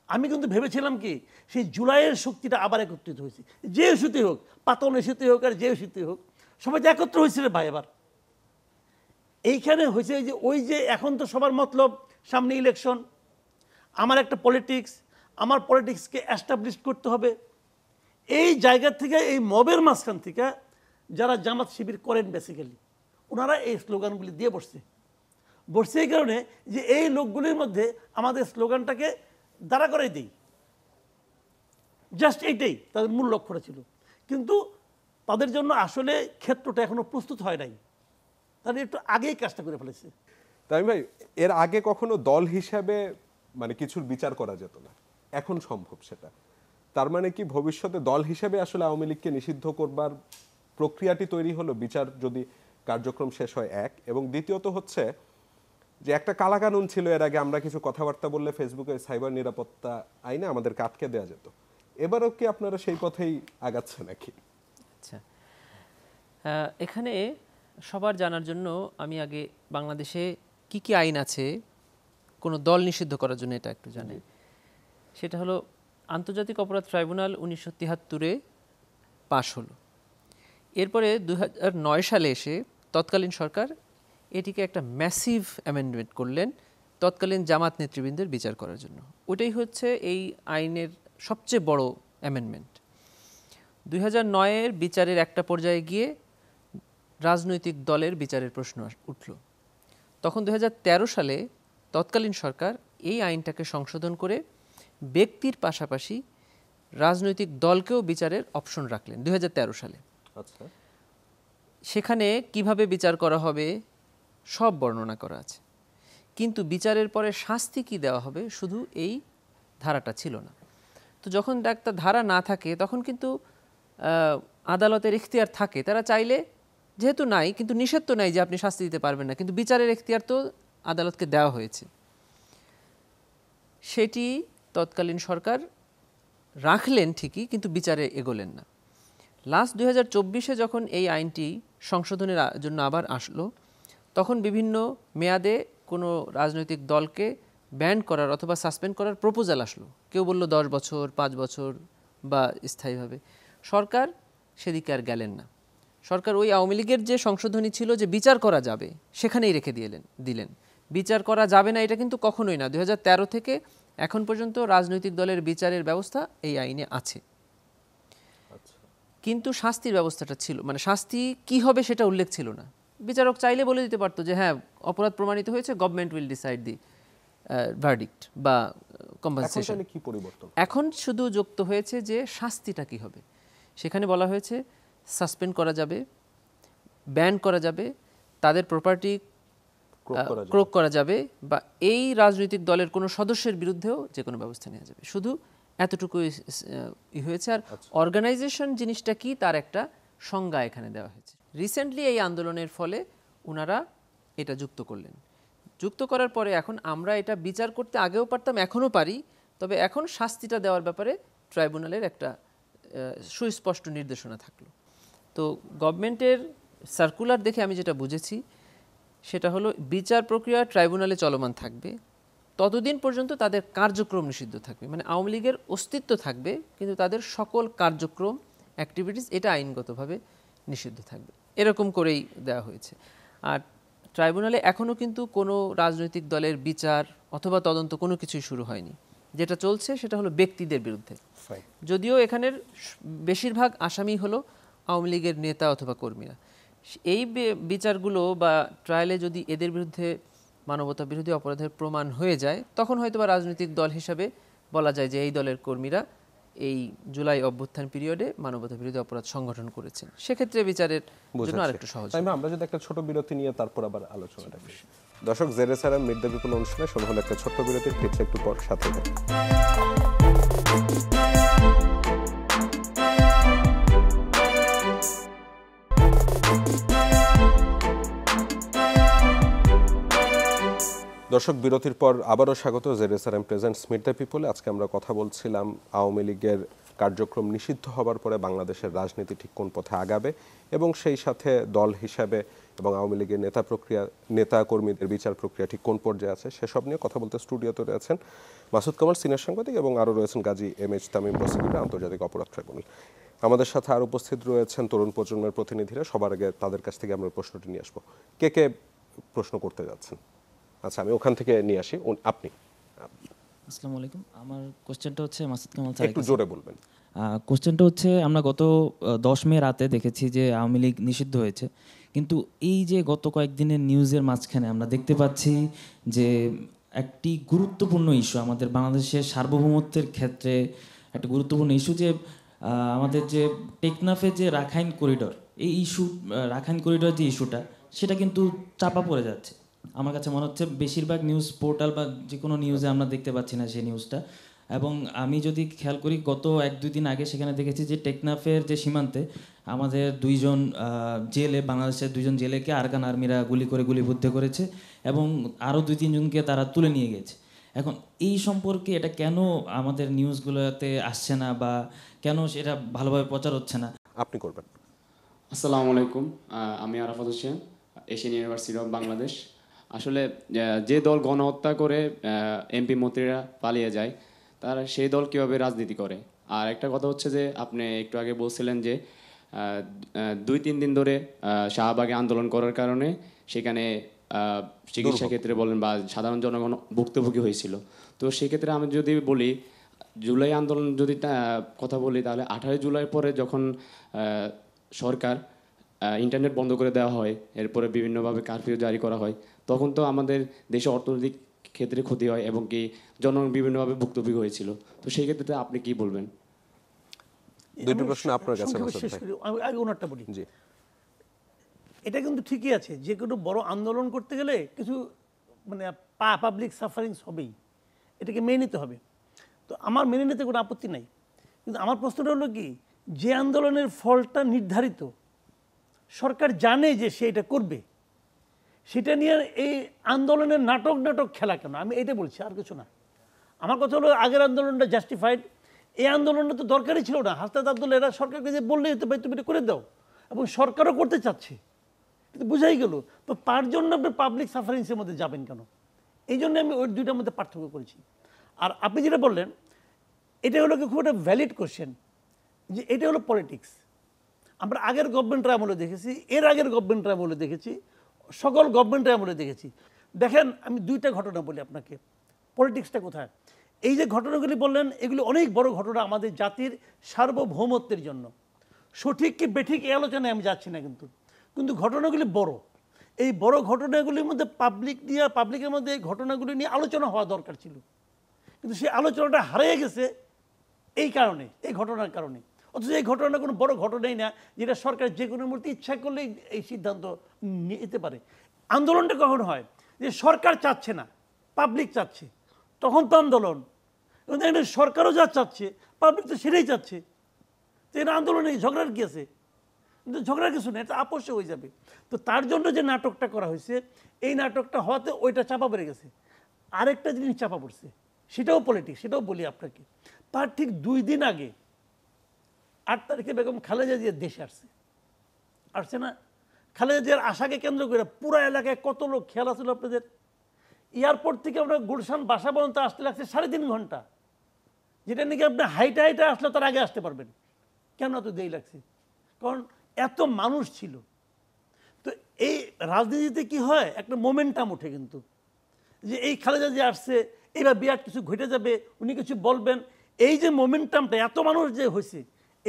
আমি কিন্তু ভেবেছিলাম কি সেই জুলাইয়ের শক্তিটা আবার একত্রিত হয়েছে, যে ইস্যুতে হোক, পাতন ইস্যুতে হোক আর যে ইস্যুতে হোক, সবাই যে একত্র হয়েছিল ভাই। এবার এইখানে হয়েছে যে ওই যে এখন তো সবার মতলব সামনে ইলেকশন, আমার একটা পলিটিক্স, আমার পলিটিক্সকে অ্যাস্টাবলিশ করতে হবে। এই জায়গা থেকে, এই মবের মাঝখান থেকে যারা জামাত শিবির করেন বেসিক্যালি, ওনারা এই স্লোগানগুলি দিয়ে বসছে এই কারণে যে এই লোকগুলির মধ্যে আমাদের স্লোগানটাকে দাঁড়া করে দিই, জাস্ট এইটাই তাদের মূল লক্ষ্যটা ছিল। কিন্তু তাদের জন্য আসলে ক্ষেত্রটা এখনো প্রস্তুত হয় নাই, তাদের একটু আগেই কাজটা করে ফেলেছে। তাই ভাই, এর আগে কখনো দল হিসাবে মানে কিছুর বিচার করা যেত না, এখন সম্ভব সেটা। তার মানে কি ভবিষ্যতে দল হিসেবে আসলে আওয়ামী লীগকে নিষিদ্ধ করবার প্রক্রিয়াটি তৈরি হলো, বিচার যদি কার্যক্রম শেষ হয়, এক। এবং দ্বিতীয়ত হচ্ছে যে একটা কালাকানুন ছিল এর আগে, আমরা কিছু কথাবার্তা বললে ফেসবুকে সাইবার নিরাপত্তা আইনে আমাদেরকে আটকে দেওয়া যেত। এবারও কি আপনারা সেই পথেই আগাচ্ছে নাকি? আচ্ছা, এখানে সবার জানার জন্য আমি আগে বাংলাদেশে কি কি আইন আছে কোনো দল নিষিদ্ধ করার জন্য এটা একটু জানি। সেটা হলো আন্তর্জাতিক অপরাধ ট্রাইব্যুনাল 1973-এ পাশ হলো। এরপরে 2009 সালে এসে তৎকালীন সরকার এটিকে একটা ম্যাসিভ অ্যামেন্ডমেন্ট করলেন তৎকালীন জামাত নেতৃবৃন্দের বিচার করার জন্য। ওটাই হচ্ছে এই আইনের সবচেয়ে বড় অ্যামেন্ডমেন্ট। 2009-এর বিচারের একটা পর্যায়ে গিয়ে রাজনৈতিক দলের বিচারের প্রশ্ন উঠল। তখন 2013 সালে তৎকালীন সরকার এই আইনটাকে সংশোধন করে ব্যক্তির পাশাপাশি রাজনৈতিক দলকেও বিচারের অপশন রাখলেন 2013 সালে। আচ্ছা, সেখানে কিভাবে বিচার করা হবে সব বর্ণনা করা আছে, কিন্তু বিচারের পরে শাস্তি কি দেওয়া হবে শুধু এই ধারাটা ছিল না। তো যখন একটা ধারা না থাকে তখন কিন্তু আদালতের ইখতিয়ার থাকে, তারা চাইলে, যেহেতু নাই কিন্তু নিষেধ তো নাই যে আপনি শাস্তি দিতে পারবেন না, কিন্তু বিচারের ইখতিয়ার তো আদালতকে দেওয়া হয়েছে। সেটি তৎকালীন সরকার রাখলেন ঠিকই, কিন্তু বিচারে এগোলেন না। লাস্ট 2024-এ যখন এই আইনটি সংশোধনের জন্য আবার আসলো, তখন বিভিন্ন মেয়াদে কোনো রাজনৈতিক দলকে ব্যান করার অথবা সাসপেন্ড করার প্রপোজাল আসলো। কেউ বলল 10 বছর, 5 বছর বা স্থায়ীভাবে। সরকার সেদিকে আর গেলেন না। সরকার ওই আওয়ামী লীগের যে সংশোধনী ছিল যে বিচার করা যাবে, সেখানেই রেখে দিলেন। বিচার করা যাবে না এটা কিন্তু কখনোই না। 2013 থেকে এখন পর্যন্ত রাজনৈতিক দলের বিচারের ব্যবস্থা এই আইনে আছে, কিন্তু শাস্তির ব্যবস্থাটা ছিল, মানে শাস্তি কি হবে সেটা উল্লেখ ছিল না। বিচারক চাইলে বলে দিতে পারতো যে হ্যাঁ অপরাধ প্রমাণিত হয়েছে, government will decide the verdict বা কম্পেনসেশন। কি পরিবর্তন? এখন শুধু যুক্ত হয়েছে যে শাস্তিটা কি হবে। সেখানে বলা হয়েছে সাসপেন্ড করা যাবে, ব্যান করা যাবে, তাদের প্রপার্টি ক্রোক করা যাবে, বা এই রাজনৈতিক দলের কোনো সদস্যের বিরুদ্ধেও যে কোনো ব্যবস্থা নেওয়া যাবে। শুধু এতটুকুই হয়েছে। আর অর্গানাইজেশন জিনিসটা কি তার একটা সংজ্ঞা এখানে দেওয়া হয়েছে। রিসেন্টলি এই আন্দোলনের ফলে ওনারা এটা যুক্ত করলেন। যুক্ত করার পরে এখন আমরা এটা বিচার করতে আগেও পারতাম, এখনও পারি, তবে এখন শাস্তিটা দেওয়ার ব্যাপারে ট্রাইব্যুনালের একটা সুস্পষ্ট নির্দেশনা থাকলো। তো গভর্নমেন্টের সার্কুলার দেখে আমি যেটা বুঝেছি সেটা হলো বিচার প্রক্রিয়া ট্রাইব্যুনালে চলমান থাকবে, ততদিন পর্যন্ত তাদের কার্যক্রম নিষিদ্ধ থাকবে। মানে আওয়ামী লীগের অস্তিত্ব থাকবে, কিন্তু তাদের সকল কার্যক্রম, অ্যাক্টিভিটিস এটা আইনগতভাবে নিষিদ্ধ থাকবে, এরকম করেই দেওয়া হয়েছে। আর ট্রাইব্যুনালে এখনও কিন্তু কোনো রাজনৈতিক দলের বিচার অথবা তদন্ত কোনো কিছুই শুরু হয়নি। যেটা চলছে সেটা হলো ব্যক্তিদের বিরুদ্ধে, যদিও এখানের বেশিরভাগ আসামি হলো আওয়ামী লীগের নেতা অথবা কর্মীরা। এই বিচারগুলো বা ট্রায়ালে যদি এদের বিরুদ্ধে মানবতা বিরোধী অপরাধের প্রমাণ হয়ে যায়, তখন হয়তো বা রাজনৈতিক দল হিসাবে বলা যায় যে এই দলের কর্মীরা এই জুলাই অভ্যুত্থান পিরিয়ডে মানবতা বিরোধী অপরাধ সংগঠন করেছেন, সেক্ষেত্রে বিচারের জন্য আরেকটু সহজ। আমরা যদি একটা ছোট বিরতি নিয়ে তারপর আবার আলোচনাটা করি। দর্শক, জেরেসারাম মিট দ্য পিপল অনুষ্ঠানে সময় হলো একটা ছোট্ট বিরতির, ফিরছে একটু পর, সাথে থাকুন। দর্শক, বিরতির পর আবারও স্বাগত জেরেসারাম প্রেজেন্টস মিট দ্য পিপলে। আজকে আমরা কথা বলছিলাম আওয়ামী লীগের কার্যক্রম নিষিদ্ধ হবার পরে বাংলাদেশের রাজনীতি ঠিক কোন পথে আগাবে এবং সেই সাথে দল হিসাবে এবং আওয়ামী লীগের নেতা কর্মীদের বিচার প্রক্রিয়া ঠিক কোন পর্যায়ে আছে সেসব নিয়ে কথা বলতে স্টুডিওতে রয়েছেন মাসুদ কামাল, সিনিয়র সাংবাদিক, এবং আরও রয়েছেন গাজী এম.এইচ. তামিম, প্রসিকিউটর, আন্তর্জাতিক অপরাধ ট্রাইব্যুনাল। আমাদের সাথে আর উপস্থিত রয়েছেন তরুণ প্রজন্মের প্রতিনিধিরা। সবার আগে তাদের কাছ থেকে আমরা প্রশ্নটি নিয়ে আসবো। কে কে প্রশ্ন করতে যাচ্ছেন? আচ্ছা, আমি ওখান থেকে নিয়ে আসি। আপনি। আসসালামু আলাইকুম। আমার কোশ্চেনটা হচ্ছে মাসুদ কামাল স্যার, একটু জোরে বলবেন। কোশ্চেনটা হচ্ছে, আমরা গত 10 মে রাতে দেখেছি যে আওয়ামী লীগ নিষিদ্ধ হয়েছে, কিন্তু এই যে গত কয়েকদিনের নিউজের মাঝখানে আমরা দেখতে পাচ্ছি যে একটি গুরুত্বপূর্ণ ইস্যু, আমাদের বাংলাদেশের সার্বভৌমত্বের ক্ষেত্রে একটা গুরুত্বপূর্ণ ইস্যু, যে আমাদের যে টেকনাফে যে রাখাইন করিডোর, এই ইস্যু, রাখাইন করিডোর যে ইস্যুটা, সেটা কিন্তু চাপা পড়ে যাচ্ছে। আমার কাছে মনে হচ্ছে বেশিরভাগ নিউজ পোর্টাল বা যে কোনো নিউজে আমরা দেখতে পাচ্ছি না সেই নিউজটা। এবং আমি যদি খেয়াল করি, গত 1-2 দিন আগে সেখানে দেখেছি যে টেকনাফের যে সীমান্তে আমাদের 2জন জেলে, বাংলাদেশের 2জন জেলেকে আরাকান আর্মিরা গুলি করে গুলিবিদ্ধ করেছে এবং আরও 2-3 জনকে তারা তুলে নিয়ে গেছে। এখন এই সম্পর্কে এটা কেন আমাদের নিউজগুলোতে আসছে না বা কেন সেটা ভালোভাবে প্রচার হচ্ছে না? আপনি করবেন। আসসালামু আলাইকুম, আমি Arafat Hossain, Asian university of Bangladesh. আসলে যে দল গণহত্যা করে এমপি মন্ত্রীরা পালিয়ে যায়, তারা সেই দল কীভাবে রাজনীতি করে? আর একটা কথা হচ্ছে যে আপনি একটু আগে বলছিলেন যে 2-3 দিন ধরে শাহবাগে আন্দোলন করার কারণে সেখানে চিকিৎসা ক্ষেত্রে বলেন বা সাধারণ জনগণ ভুক্তভোগী হয়েছিল। তো সেক্ষেত্রে আমি যদি বলি, জুলাই আন্দোলন যদি কথা বলি, তাহলে 18 জুলাই পরে যখন সরকার ইন্টারনেট বন্ধ করে দেওয়া হয়, এরপরে বিভিন্নভাবে কারফিউ জারি করা হয়, তখন তো আমাদের দেশে অর্থনৈতিক ক্ষেত্রে ক্ষতি হয় এবং কি জনগণ বিভিন্নভাবে ভুক্তভোগী হয়েছিল। তো সেই ক্ষেত্রে আপনি কি বলবেন? দুটো প্রশ্ন আপনার কাছে। আমি আগে ওনারটা বলি। এটা কিন্তু ঠিকই আছে, যে কোনো বড় আন্দোলন করতে গেলে কিছু মানে পাবলিক সাফারিংস হবেই, এটাকে মেনে নিতে হবে। তো আমার মেনে নিতে কোনো আপত্তি নাই, কিন্তু আমার প্রশ্নটা হলো কি, যে আন্দোলনের ফলটা নির্ধারিত, সরকার জানে যে সে এটা করবে, সেটা নিয়ে এই আন্দোলনের নাটক খেলা কেন? আমি এটা বলছি, আর কিছু না। আমার কথা হলো, আগের আন্দোলনটা জাস্টিফাইড, এই আন্দোলনটা তো দরকারই ছিল না। হাসনাত আব্দুল্লাহ এরা সরকারকে যে বললে যেতে ভাই তুমি এটা করে দাও, এবং সরকারও করতে চাচ্ছে, কিন্তু বুঝাই গেল। তো তার জন্য আপনি পাবলিক সাফারিংসের মধ্যে যাবেন কেন? এই জন্য আমি ওই দুইটার মধ্যে পার্থক্য করেছি। আর আপনি যেটা বললেন, এটা হলো কি খুব একটা ভ্যালিড কোশ্চেন, যে এটা হলো পলিটিক্স। আমরা আগের গভর্নমেন্টের আমলে দেখেছি, এর আগের গভর্নমেন্টের আমলে দেখেছি, সকল গভর্নমেন্টের আমলে দেখেছি। দেখেন, আমি দুইটা ঘটনা বলি আপনাকে, পলিটিক্সটা কোথায়। এই যে ঘটনাগুলি বললেন, এগুলি অনেক বড় ঘটনা আমাদের জাতির সার্বভৌমত্বের জন্য। সঠিক কি বেঠিক এই আলোচনায় আমি যাচ্ছি না, কিন্তু ঘটনাগুলি বড়। এই বড় ঘটনাগুলির মধ্যে পাবলিকের মধ্যে এই ঘটনাগুলি নিয়ে আলোচনা হওয়া দরকার ছিল, কিন্তু সেই আলোচনাটা হারিয়ে গেছে এই কারণে, এই ঘটনার কারণে। অথচ এই ঘটনা কোনো বড় ঘটনাই না, যেটা সরকার যে কোনো মুহূর্তে ইচ্ছা করলেই এই সিদ্ধান্ত নিতে পারে। আন্দোলনটা কখন হয়? যে সরকার চাচ্ছে না, পাবলিক চাচ্ছে, তখন তো আন্দোলন। সরকারও যা চাচ্ছে, পাবলিক তো সেটাই চাচ্ছে, তো এটা আন্দোলনে ঝগড়ার কি আছে? কিন্তু ঝগড়ার কিছু নেই, এটা আপোষে হয়ে যাবে। তো তার জন্য যে নাটকটা করা হয়েছে, এই নাটকটা হওয়াতে ওইটা চাপা পড়ে গেছে। আরেকটা জিনিস চাপা পড়ছে, সেটাও পলিটিক্স, সেটাও বলি আপনাকে। তার ঠিক 2 দিন আগে 8 তারিখে বেগম খালেদা জিয়া দেশে আসছে না? খালেদা জিয়ার আশাকে কেন্দ্র করে পুরো এলাকায় কত লোক, খেয়াল আছিল আপনাদের? এয়ারপোর্ট থেকে আপনার গুলশান বাসা পর্যন্ত আসতে লাগছে 3.5 ঘন্টা, যেটা নাকি আপনি হাইটা আসলে তার আগে আসতে পারবেন। কেন এত দেরি লাগছে? কারণ এত মানুষ ছিল। তো এই রাজনীতিতে কি হয়, একটা মোমেন্টাম ওঠে কিন্তু, যে এই খালেদা যে আসছে, এবার বিরাট কিছু ঘটে যাবে, উনি কিছু বলবেন। এই যে মোমেন্টামটা, এত মানুষ যে হয়েছে,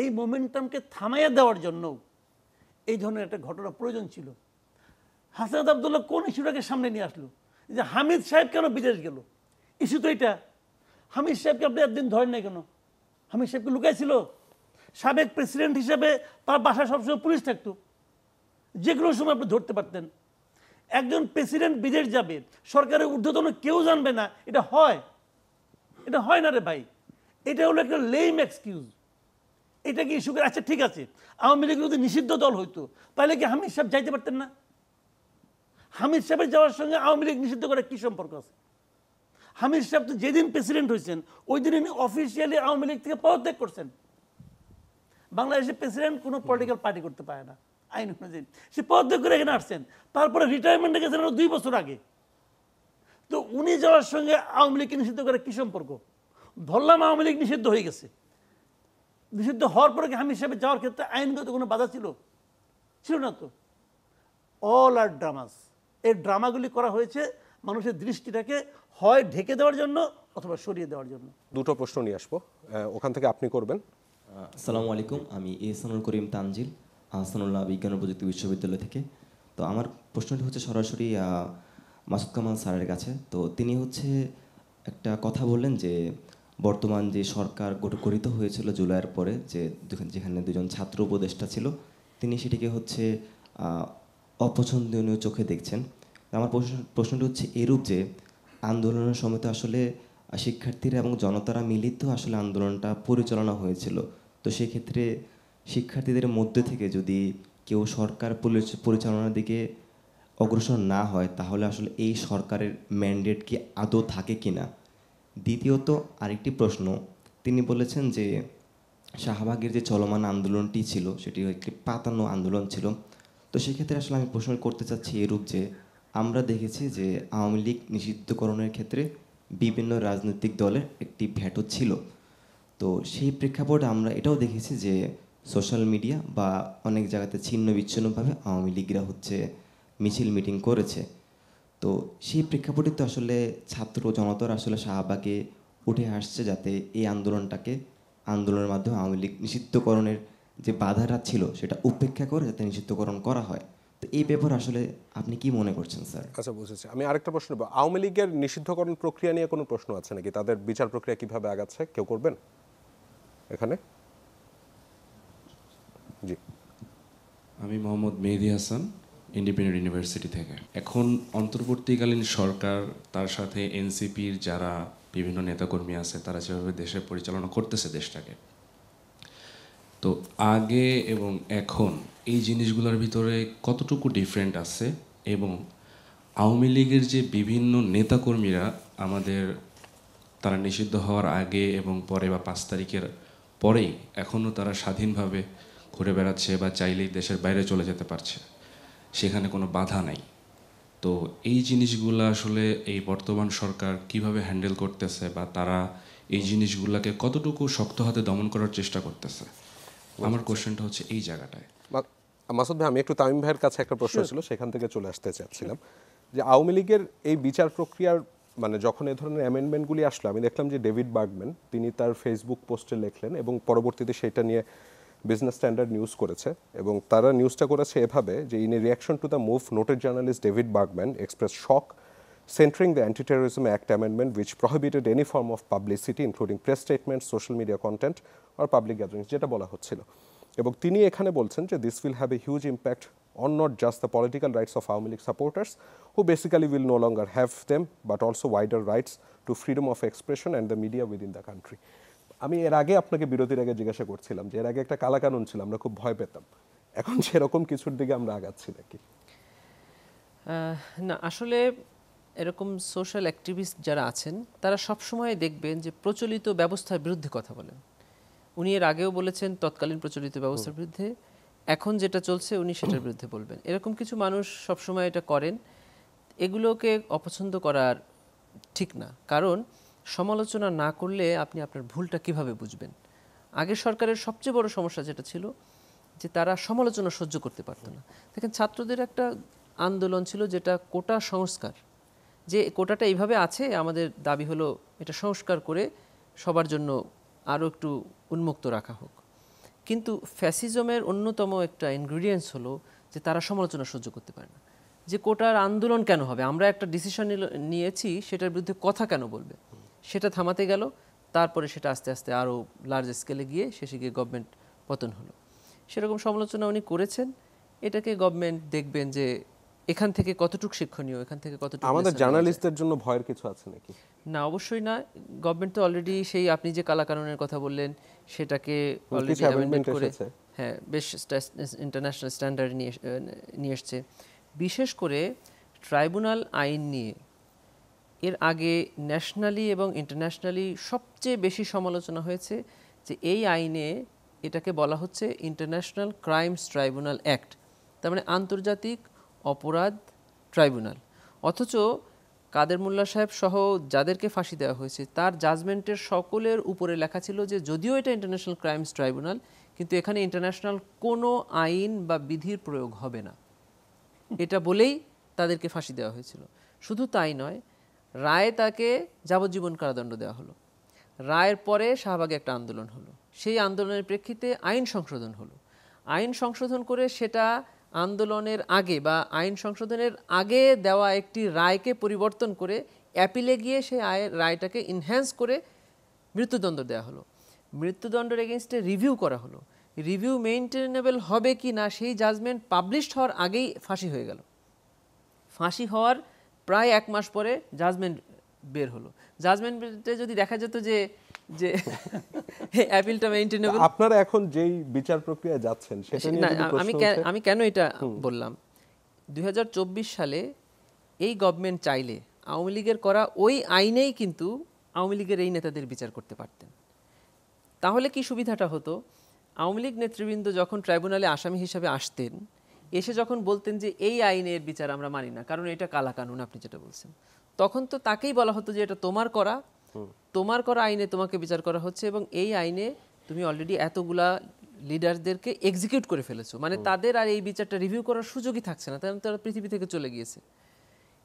এই মোমেন্টামকে থামাইয়া দেওয়ার জন্য এই ধরনের একটা ঘটনা প্রয়োজন ছিল। হাসনাত আবদুল্লাহ কোন ইস্যুটাকে সামনে নিয়ে আসলো, যে হামিদ সাহেব কেন বিদেশ গেল, ইস্যু তো এটা। হামিদ সাহেবকে আপনি একদিন ধরেন নাই কেন? হামিদ সাহেবকে লুকাইছিল? সাবেক প্রেসিডেন্ট হিসেবে তার বাসায় সবসময় পুলিশ থাকতো, যে কোনো সময় আপনি ধরতে পারতেন। একজন প্রেসিডেন্ট বিদেশ যাবে, সরকারের ঊর্ধ্বতন কেউ জানবে না, এটা হয়? এটা হয় না রে ভাই। এটা হলো একটা লেম এক্সকিউজ। এটা কি ইস্যু করে? আচ্ছা ঠিক আছে, আওয়ামী লীগ যদি নিষিদ্ধ দল হইতো, তাহলে কি হামিদ সাহেব যাইতে পারতেন না? হামিদ সাহেবের যাওয়ার সঙ্গে আওয়ামী লীগ নিষিদ্ধ করার কি সম্পর্ক আছে? হামিদ সাহেব তো যেদিন প্রেসিডেন্ট হয়েছেন, ওই দিন অফিসিয়ালি আওয়ামী লীগ থেকে পদত্যাগ করছেন। বাংলাদেশের প্রেসিডেন্ট কোনো পলিটিক্যাল পার্টি করতে পারে না আইন অনুযায়ী। সে পদত্যাগ করে এখানে আসছেন, তারপরে রিটায়ারমেন্টে গেছেন 2 বছর আগে। তো উনি যাওয়ার সঙ্গে আওয়ামী লীগকে নিষিদ্ধ করার কি সম্পর্ক? ধরলাম আওয়ামী লীগ নিষিদ্ধ হয়ে গেছে, নিষিদ্ধ হওয়ার পরে কি হামিদ সাহেবের যাওয়ার ক্ষেত্রে আইনগত কোনো বাধা ছিল? ছিল না তো। অল আর ড্রামাস। এই ড্রামাগুলি করা হয়েছে মানুষের দৃষ্টিটাকে হয় ঢেকে দেওয়ার জন্য অথবা সরিয়ে দেওয়ার জন্য। দুটো প্রশ্ন নিয়ে আসবো, ওখান থেকে আপনি করবেন। আসসালামু আলাইকুম, আমি এহসানুল করিম তানজিল, আহসানুল্লাহ বিজ্ঞান ও প্রযুক্তি বিশ্ববিদ্যালয় থেকে। তো আমার প্রশ্নটি হচ্ছে সরাসরি মাসুদ কামাল স্যারের কাছে। তো তিনি হচ্ছে একটা কথা বললেন যে বর্তমান যে সরকার গঠিত হয়েছিল জুলাইয়ের পরে, যে যেখানে 2জন ছাত্র উপদেষ্টা ছিল, তিনি সেটিকে হচ্ছে অপছন্দনীয় চোখে দেখছেন। আমার প্রশ্নটি হচ্ছে এরূপ যে আন্দোলনের সময় তো আসলে শিক্ষার্থীরা এবং জনতারা মিলিত আসলে আন্দোলনটা পরিচালনা হয়েছিল। তো সেক্ষেত্রে শিক্ষার্থীদের মধ্যে থেকে যদি কেউ সরকার পরিচালনার দিকে অগ্রসর না হয়, তাহলে আসলে এই সরকারের ম্যান্ডেট কি আদৌ থাকে কি না? দ্বিতীয়ত আরেকটি প্রশ্ন, তিনি বলেছেন যে শাহবাগের যে চলমান আন্দোলনটি ছিল সেটি একটি পাতানো আন্দোলন ছিল। তো সেক্ষেত্রে আসলে আমি প্রশ্ন করতে চাচ্ছি এরূপ যে আমরা দেখেছি যে আওয়ামী লীগ নিষিদ্ধকরণের ক্ষেত্রে বিভিন্ন রাজনৈতিক দলের একটি ভেটো ছিল। তো সেই প্রেক্ষাপটে আমরা এটাও দেখেছি যে সোশ্যাল মিডিয়া বা অনেক জায়গাতে ছিন্ন বিচ্ছিন্নভাবে আওয়ামী লীগরা হচ্ছে মিছিল মিটিং করেছে। তো সেই প্রেক্ষাপটে তো আসলে ছাত্র জনতার আসলে শাহবাগে উঠে আসছে যাতে এই আন্দোলনের মাধ্যমে আওয়ামী লীগ নিষিদ্ধকরণের যে বাধাটা ছিল সেটা উপেক্ষা করে যাতে নিষিদ্ধকরণ করা হয়। তো এই ব্যাপারে আসলে আপনি কি মনে করছেন স্যার? আচ্ছা, বুঝেছি। আমি আরেকটা প্রশ্ন নেব, আওয়ামী লীগের নিষিদ্ধকরণ প্রক্রিয়া নিয়ে কোনো প্রশ্ন আছে নাকি? তাদের বিচার প্রক্রিয়া কিভাবে আগাচ্ছে, কেউ করবেন এখানে? জি। আমি মোহাম্মদ মেহেদি হাসান, ইন্ডিপেন্ডেন্ট ইউনিভার্সিটি থেকে। এখন অন্তর্বর্তীকালীন সরকার, তার সাথে এনসিপির যারা বিভিন্ন নেতাকর্মী আছে, তারা যেভাবে দেশে পরিচালনা করতেছে দেশটাকে, তো আগে এবং এখন এই জিনিসগুলোর ভিতরে কতটুকু ডিফারেন্ট আছে, এবং আওয়ামী লীগের যে বিভিন্ন নেতাকর্মীরা তারা নিষিদ্ধ হওয়ার আগে এবং পরে বা 5 তারিখের পরেই এখনও তারা স্বাধীনভাবে ঘুরে বেড়াচ্ছে বা চাইলেই দেশের বাইরে চলে যেতে পারছে, সেখানে কোনো বাধা নাই। তো এই জিনিসগুলো আসলে এই বর্তমান সরকার কিভাবে হ্যান্ডেল করতেছে, বা তারা এই জিনিসগুলোকে কতটুকু শক্ত হাতে দমন করার চেষ্টা করতেছে, আমার কোশ্চেনটা হচ্ছে এই জায়গাটায়। মাসুদ ভাই, আমি একটু তামিম ভাইয়ের কাছে একটা প্রশ্ন ছিল, সেখান থেকে চলে আসতে চাচ্ছিলাম যে আওয়ামী লীগের এই বিচার প্রক্রিয়ার মানে যখন এই ধরনের অ্যামেন্ডমেন্টগুলি আসলো, আমি দেখলাম যে ডেভিড বার্গম্যান তিনি তার ফেসবুক পোস্টে লিখলেন এবং পরবর্তীতে সেটা নিয়ে বিজনেস স্ট্যান্ডার্ড নিউজ করেছে, এবং তারা নিউজটা করেছে এভাবে যে in a reaction to the move noted journalist David Bergman express shock centering the Anti-Terrorism Act amendment which prohibited any form of publicity including press statements, social media content or public gatherings, যেটা বলা হচ্ছিল। এবং তিনি এখানে বলছেন যে this will have a huge impact on not just the political rights of Aomi League supporters who basically will no longer have them but also wider rights to freedom of expression and the media within the country. আমি এর আগে আপনাকে বিরতির আগে জিজ্ঞাসা করছিলাম যে এর আগে একটা কালাকানুন ছিল, আমরা খুব ভয় পেতাম, এখন সেরকম কিছুর দিকে আমরা আগাচ্ছি নাকি? না, আসলে এরকম সোশ্যাল অ্যাক্টিভিস্ট যারা আছেন তারা সবসময় দেখবেন যে প্রচলিত ব্যবস্থার বিরুদ্ধে কথা বলেন। উনি এর আগেও বলেছেন তৎকালীন প্রচলিত ব্যবস্থার বিরুদ্ধে, এখন যেটা চলছে উনি সেটার বিরুদ্ধে বলবেন। এরকম কিছু মানুষ সবসময় এটা করেন। এগুলোকে অপছন্দ করার ঠিক না, কারণ সমালোচনা না করলে আপনি আপনার ভুলটা কিভাবে বুঝবেন? আগের সরকারের সবচেয়ে বড় সমস্যা যেটা ছিল, যে তারা সমালোচনা সহ্য করতে পারতো না। দেখেন ছাত্রদের একটা আন্দোলন ছিল যেটা কোটা সংস্কার, যে কোটাটা এইভাবে আছে, আমাদের দাবি হলো এটা সংস্কার করে সবার জন্য আরও একটু উন্মুক্ত রাখা হোক। কিন্তু ফ্যাসিজমের অন্যতম একটা ইনগ্রিডিয়েন্টস হলো যে তারা সমালোচনা সহ্য করতে পারে না। যে কোটার আন্দোলন কেন হবে, আমরা একটা ডিসিশন নিয়েছি সেটার বিরুদ্ধে কথা কেন বলবে, সেটা থামাতে গেল। তারপরে সেটা আস্তে আস্তে আরও লার্জ স্কেলে গিয়ে শেষে গিয়ে গভর্নমেন্ট পতন হলো। সেরকম সমালোচনা উনি করেছেন, এটাকে গভর্নমেন্ট দেখবেন যে এখান থেকে কতটুকু শিক্ষণীয়, এখান থেকে কতটুকু। আমাদের জার্নালিস্টদের জন্য ভয়ের কিছু আছে নাকি? না, অবশ্যই না। গভর্নমেন্ট তো অলরেডি সেই আপনি যে কালা কানুনের কথা বললেন সেটাকে অলরেডি অ্যামেন্ডমেন্ট করে, হ্যাঁ, বেশ ইন্টারন্যাশনাল স্ট্যান্ডার্ড নিয়ে এসছে। বিশেষ করে ট্রাইব্যুনাল আইন নিয়ে এর আগে ন্যাশনালি এবং ইন্টারন্যাশনালি সবচেয়ে বেশি সমালোচনা হয়েছে যে এই আইনে এটাকে বলা হচ্ছে ইন্টারন্যাশনাল ক্রাইমস ট্রাইব্যুনাল অ্যাক্ট, তার মানে আন্তর্জাতিক অপরাধ ট্রাইব্যুনাল। অথচ কাদের মোল্লা সাহেব সহ যাদেরকে ফাঁসি দেওয়া হয়েছে তার জাজমেন্টের সকলের উপরে লেখা ছিল যে যদিও এটা ইন্টারন্যাশনাল ক্রাইমস ট্রাইব্যুনাল, কিন্তু এখানে ইন্টারন্যাশনাল কোনো আইন বা বিধির প্রয়োগ হবে না, এটা বলেই তাদেরকে ফাঁসি দেওয়া হয়েছিল। শুধু তাই নয়, রায়ে তাকে যাবজ্জীবন কারাদণ্ড দেওয়া হলো। রায়ের পরে শাহবাগে একটা আন্দোলন হলো, সেই আন্দোলনের প্রেক্ষিতে আইন সংশোধন হলো। আইন সংশোধন করে সেটা আন্দোলনের আগে বা আইন সংশোধনের আগে দেওয়া একটি রায়কে পরিবর্তন করে অ্যাপিলে গিয়ে সেই রায়টাকে ইনহ্যান্স করে মৃত্যুদণ্ড দেওয়া হলো। মৃত্যুদণ্ডের এগেনস্টে রিভিউ করা হলো, রিভিউ মেইনটেনেবল হবে কি না সেই জাজমেন্ট পাবলিশড হওয়ার আগেই ফাঁসি হয়ে গেল। ফাঁসি হওয়ার প্রায় 1 মাস পরে জাজমেন্ট বের হলো। জাজমেন্টে যদি দেখা যেত যে যে অ্যাপিলটা মেইনটেনেবল। আপনারা এখন যেই বিচার প্রক্রিয়া যাচ্ছেন সেটা নিয়ে যদি প্রশ্ন ওঠে, আমি কেন এটা বললাম, 2024 সালে এই গভর্নমেন্ট চাইলে আওয়ামী লীগের করা ওই আইনেই কিন্তু আওয়ামী লীগের এই নেতাদের বিচার করতে পারতেন। তাহলে কি সুবিধাটা হতো, আওয়ামী লীগ নেতৃবৃন্দ যখন ট্রাইব্যুনালে আসামি হিসাবে আসতেন, এসে যখন বলতেন যে এই আইনের বিচার আমরা মানি না কারণ এটা কালা কানুন, আপনি যেটা বলছেন, তখন তো তাকেই বলা হতো যে এটা তোমার করা আইনে তোমাকে বিচার করা হচ্ছে এবং এই আইনে তুমি অলরেডি এতগুলা লিডারদেরকে এক্সিকিউট করে ফেলেছো, মানে তাদের আর এই বিচারটা রিভিউ করার সুযোগই থাকছে না, কারণ তারা পৃথিবী থেকে চলে গিয়েছে।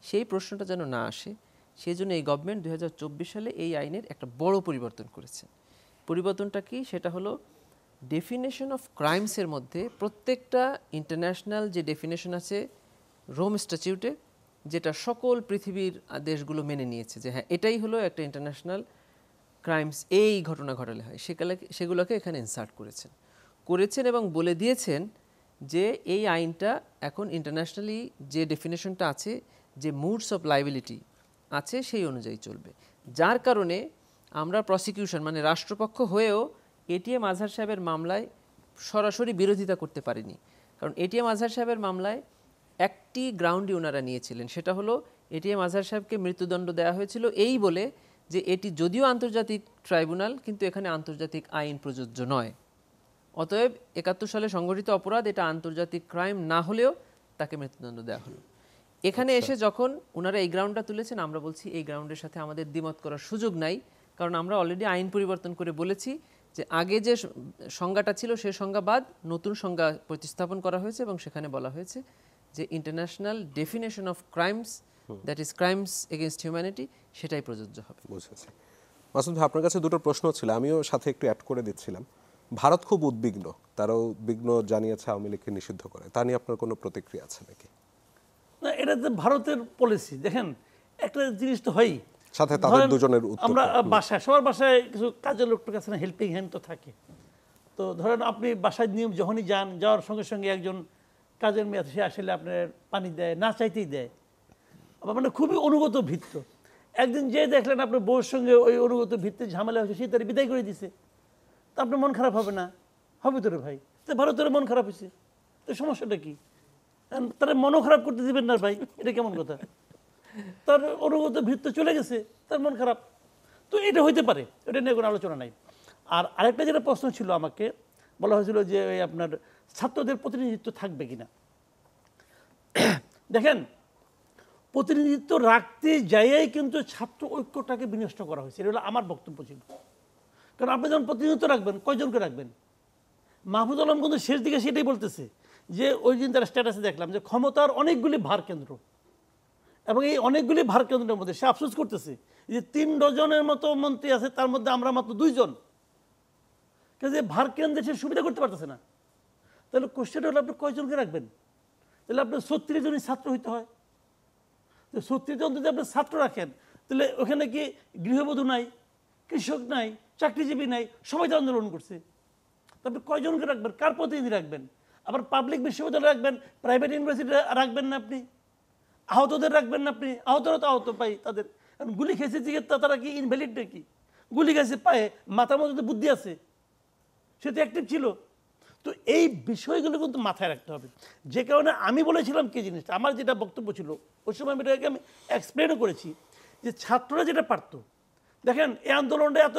সেই প্রশ্নটা যেন না আসে সেই জন্য এই গভর্নমেন্ট 2024 সালে এই আইনের একটা বড় পরিবর্তন করেছে। পরিবর্তনটা কি, সেটা হলো ডেফিনেশন অফ ক্রাইমসের মধ্যে প্রত্যেকটা ইন্টারন্যাশনাল যে ডেফিনেশন আছে রোম স্ট্যাটিউটে, যেটা সকল পৃথিবীর দেশগুলো মেনে নিয়েছে যে হ্যাঁ এটাই হলো একটা ইন্টারন্যাশনাল ক্রাইমস, এই ঘটনা ঘটালে হয়, সেগুলোকে এখানে ইনসার্ট করেছেন এবং বলে দিয়েছেন যে এই আইনটা এখন ইন্টারন্যাশনালি যে ডেফিনেশনটা আছে, যে মুডস অফ লাইবিলিটি আছে সেই অনুযায়ী চলবে। যার কারণে আমরা প্রসিকিউশন মানে রাষ্ট্রপক্ষ হয়েও এটিএম আজহার সাহেবের মামলায় সরাসরি বিরোধিতা করতে পারেনি, কারণ এটিএম আজহার সাহেবের মামলায় একটি গ্রাউন্ডই ওনারা নিয়েছিলেন, সেটা হলো এটিএম আজহার সাহেবকে মৃত্যুদণ্ড দেওয়া হয়েছিল এই বলে যে এটি যদিও আন্তর্জাতিক ট্রাইব্যুনাল কিন্তু এখানে আন্তর্জাতিক আইন প্রযোজ্য নয়, অতএব 71 সালে সংঘটিত অপরাধ এটা আন্তর্জাতিক ক্রাইম না হলেও তাকে মৃত্যুদণ্ড দেওয়া হলো। এখানে এসে যখন ওনারা এই গ্রাউন্ডটা তুলেছেন, আমরা বলছি এই গ্রাউন্ডের সাথে আমাদের দ্বিমত করার সুযোগ নাই, কারণ আমরা অলরেডি আইন পরিবর্তন করে বলেছি যে আগে যে সংজ্ঞাটা ছিল সেই সংজ্ঞা বাদ নতুন সংজ্ঞা প্রতিস্থাপন করা হয়েছে এবং সেখানে বলা হয়েছে যে international definition of crimes, that is crimes against humanity, সেটাই প্রযোজ্য হবে। বুঝেছি। মাসুদ ভাই, আপনার কাছে দুটো প্রশ্ন ছিল, আমিও সাথে একটু অ্যাড করে দিচ্ছিলাম। ভারত খুব উদ্বিগ্ন, তারাও উদ্বিগ্ন জানিয়েছে আওয়ামী লীগকে নিষিদ্ধ করে, তা নিয়ে আপনার কোনো প্রতিক্রিয়া আছে নাকি? না, এটা তো ভারতের পলিসি। দেখেন একটা জিনিস তো হয়ই, সাথে তাদের দুজনের উত্তর। আমরা বাসায় সবার বাসায় কিছু কাজের লোকটার কাছে হেল্পিং হ্যান্ড তো থাকে। তো ধরেন আপনি বাসায় নিয়ম যখনই যাওয়ার সঙ্গে সঙ্গে একজন কাজের মেয়ে সে আসলে আপনার পানি দেয়, না চাইতেই দেয়, আবার মানে খুবই অনুগত ভিত্ত। একদিন যে দেখলেন আপনার বউর সঙ্গে ওই অনুগত ভিত্তির ঝামেলা হয়েছে, সে তার বিদায় করে দিছে, তা আপনার মন খারাপ হবে না? হবে তো রে ভাই, তো ভারতের মন খারাপ হয়েছে, তো সমস্যাটা কি? তারা মনও খারাপ করতে দিবেন না ভাই, এটা কেমন কথা? তার অনুগত ভিত্ত চলে গেছে, তার মন খারাপ, তো এটা হইতে পারে, এটা নিয়ে কোনো আলোচনা নাই। আর আরেকটা যেটা প্রশ্ন ছিল, আমাকে বলা হয়েছিল যে ওই আপনার ছাত্রদের প্রতিনিধিত্ব থাকবে কিনা। দেখেন, প্রতিনিধিত্ব রাখতে যাইয়াই কিন্তু ছাত্র ঐক্যটাকে বিনষ্ট করা হয়েছে, এটা হলো আমার বক্তব্য ছিল। কারণ আপনি যখন প্রতিনিধিত্ব রাখবেন, কয়জনকে রাখবেন? মাহফুজ আলম কিন্তু শেষ দিকে সেটাই বলতেছে যে ওই দিন তার স্ট্যাটাসে দেখলাম যে ক্ষমতার অনেকগুলি ভার কেন্দ্র, এবং এই অনেকগুলি ভার কেন্দ্রের মধ্যে সে আফসোস করতেছে যে 3 ডজনের মতো মন্ত্রী আছে, তার মধ্যে আমরা মাত্র 2 জন, কাজে ভার কেন্দ্রে সে সুবিধা করতে পারতেছে না। তাহলে কোশ্চেনটা হলো আপনি কয়জনকে রাখবেন? তাহলে আপনার 36 জনই ছাত্র হইতে হয়। তো 36 জন যদি আপনি ছাত্র রাখেন, তাহলে ওখানে কি গৃহবধূ নাই, কৃষক নাই, চাকরিজীবী নাই, সবাই তো আন্দোলন করছে। তারপরে কয়জনকে রাখবেন, কার প্রতিনিধি রাখবেন? আবার পাবলিক বিশ্ববিদ্যালয় রাখবেন, প্রাইভেট ইউনিভার্সিটি রাখবেন না আপনি, আহতদের রাখবেন না আপনি, আহতরা তো আহত পাই তাদের, গুলি খেয়েছে চিকিৎসা, তারা কি ইনভ্যালিড নাকি? গুলি খেয়েছে পায়ে, মাথার মধ্যে বুদ্ধি আছে, সে তো অ্যাক্টিভ ছিল। তো এই বিষয়গুলো কিন্তু মাথায় রাখতে হবে। যে কারণে আমি বলেছিলাম কি জিনিসটা, আমার যেটা বক্তব্য ছিল ওই সময় এটাকে আমি এক্সপ্লেনও করেছি যে ছাত্ররা যেটা পারতো, দেখেন এই আন্দোলনটা এত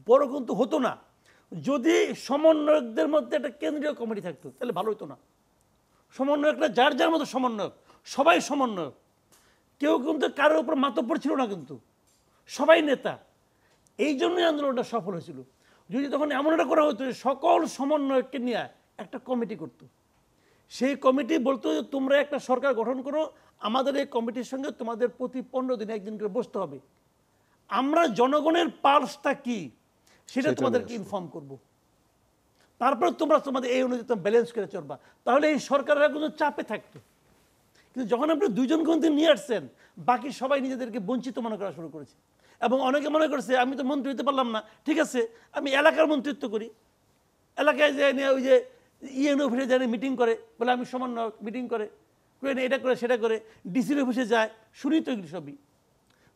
বড় কিন্তু হতো না যদি সমন্বয়কদের মধ্যে একটা কেন্দ্রীয় কমিটি থাকতো, তাহলে ভালো হতো না। সমন্বয়করা যার যার মতো সমন্বয়ক, সবাই সমন্বয়ক, কেউ কিন্তু কারোর উপর মাতব্বর ছিল না, কিন্তু সবাই নেতা। এই জন্যই আন্দোলনটা সফল হয়েছিল। যদি তখন এমন একটা করা হতো সকল সমন্বয়ককে নিয়ে একটা কমিটি করতো, সেই কমিটি বলতো যে তোমরা একটা সরকার গঠন করো, আমাদের এই কমিটির সঙ্গে তোমাদের প্রতি 15 দিনে একদিন করে বসতে হবে, আমরা জনগণের পালসটা কি সেটা তোমাদেরকে ইনফর্ম করব, তারপর তোমরা তোমাদের এই অনুযায়ী ব্যালেন্স করে চলবা। তাহলে এই সরকারের কোনো চাপে থাকতো। কিন্তু যখন আপনি 2 জনকে নিয়ে আসছেন, বাকি সবাই নিজেদেরকে বঞ্চিত মনে করা শুরু করেছে, এবং অনেকে মনে করছে আমি তো মন্ত্রী হতে পারলাম না, ঠিক আছে আমি এলাকার মন্ত্রিত্ব করি, এলাকায় যে নিয়ে ওই যে ইএন অফিসে যায় মিটিং করে, বলে আমি সমন্বয়ক, মিটিং করে এটা করে সেটা করে, ডিসির অফিসে যায়, শুনি তো এগুলি সবই।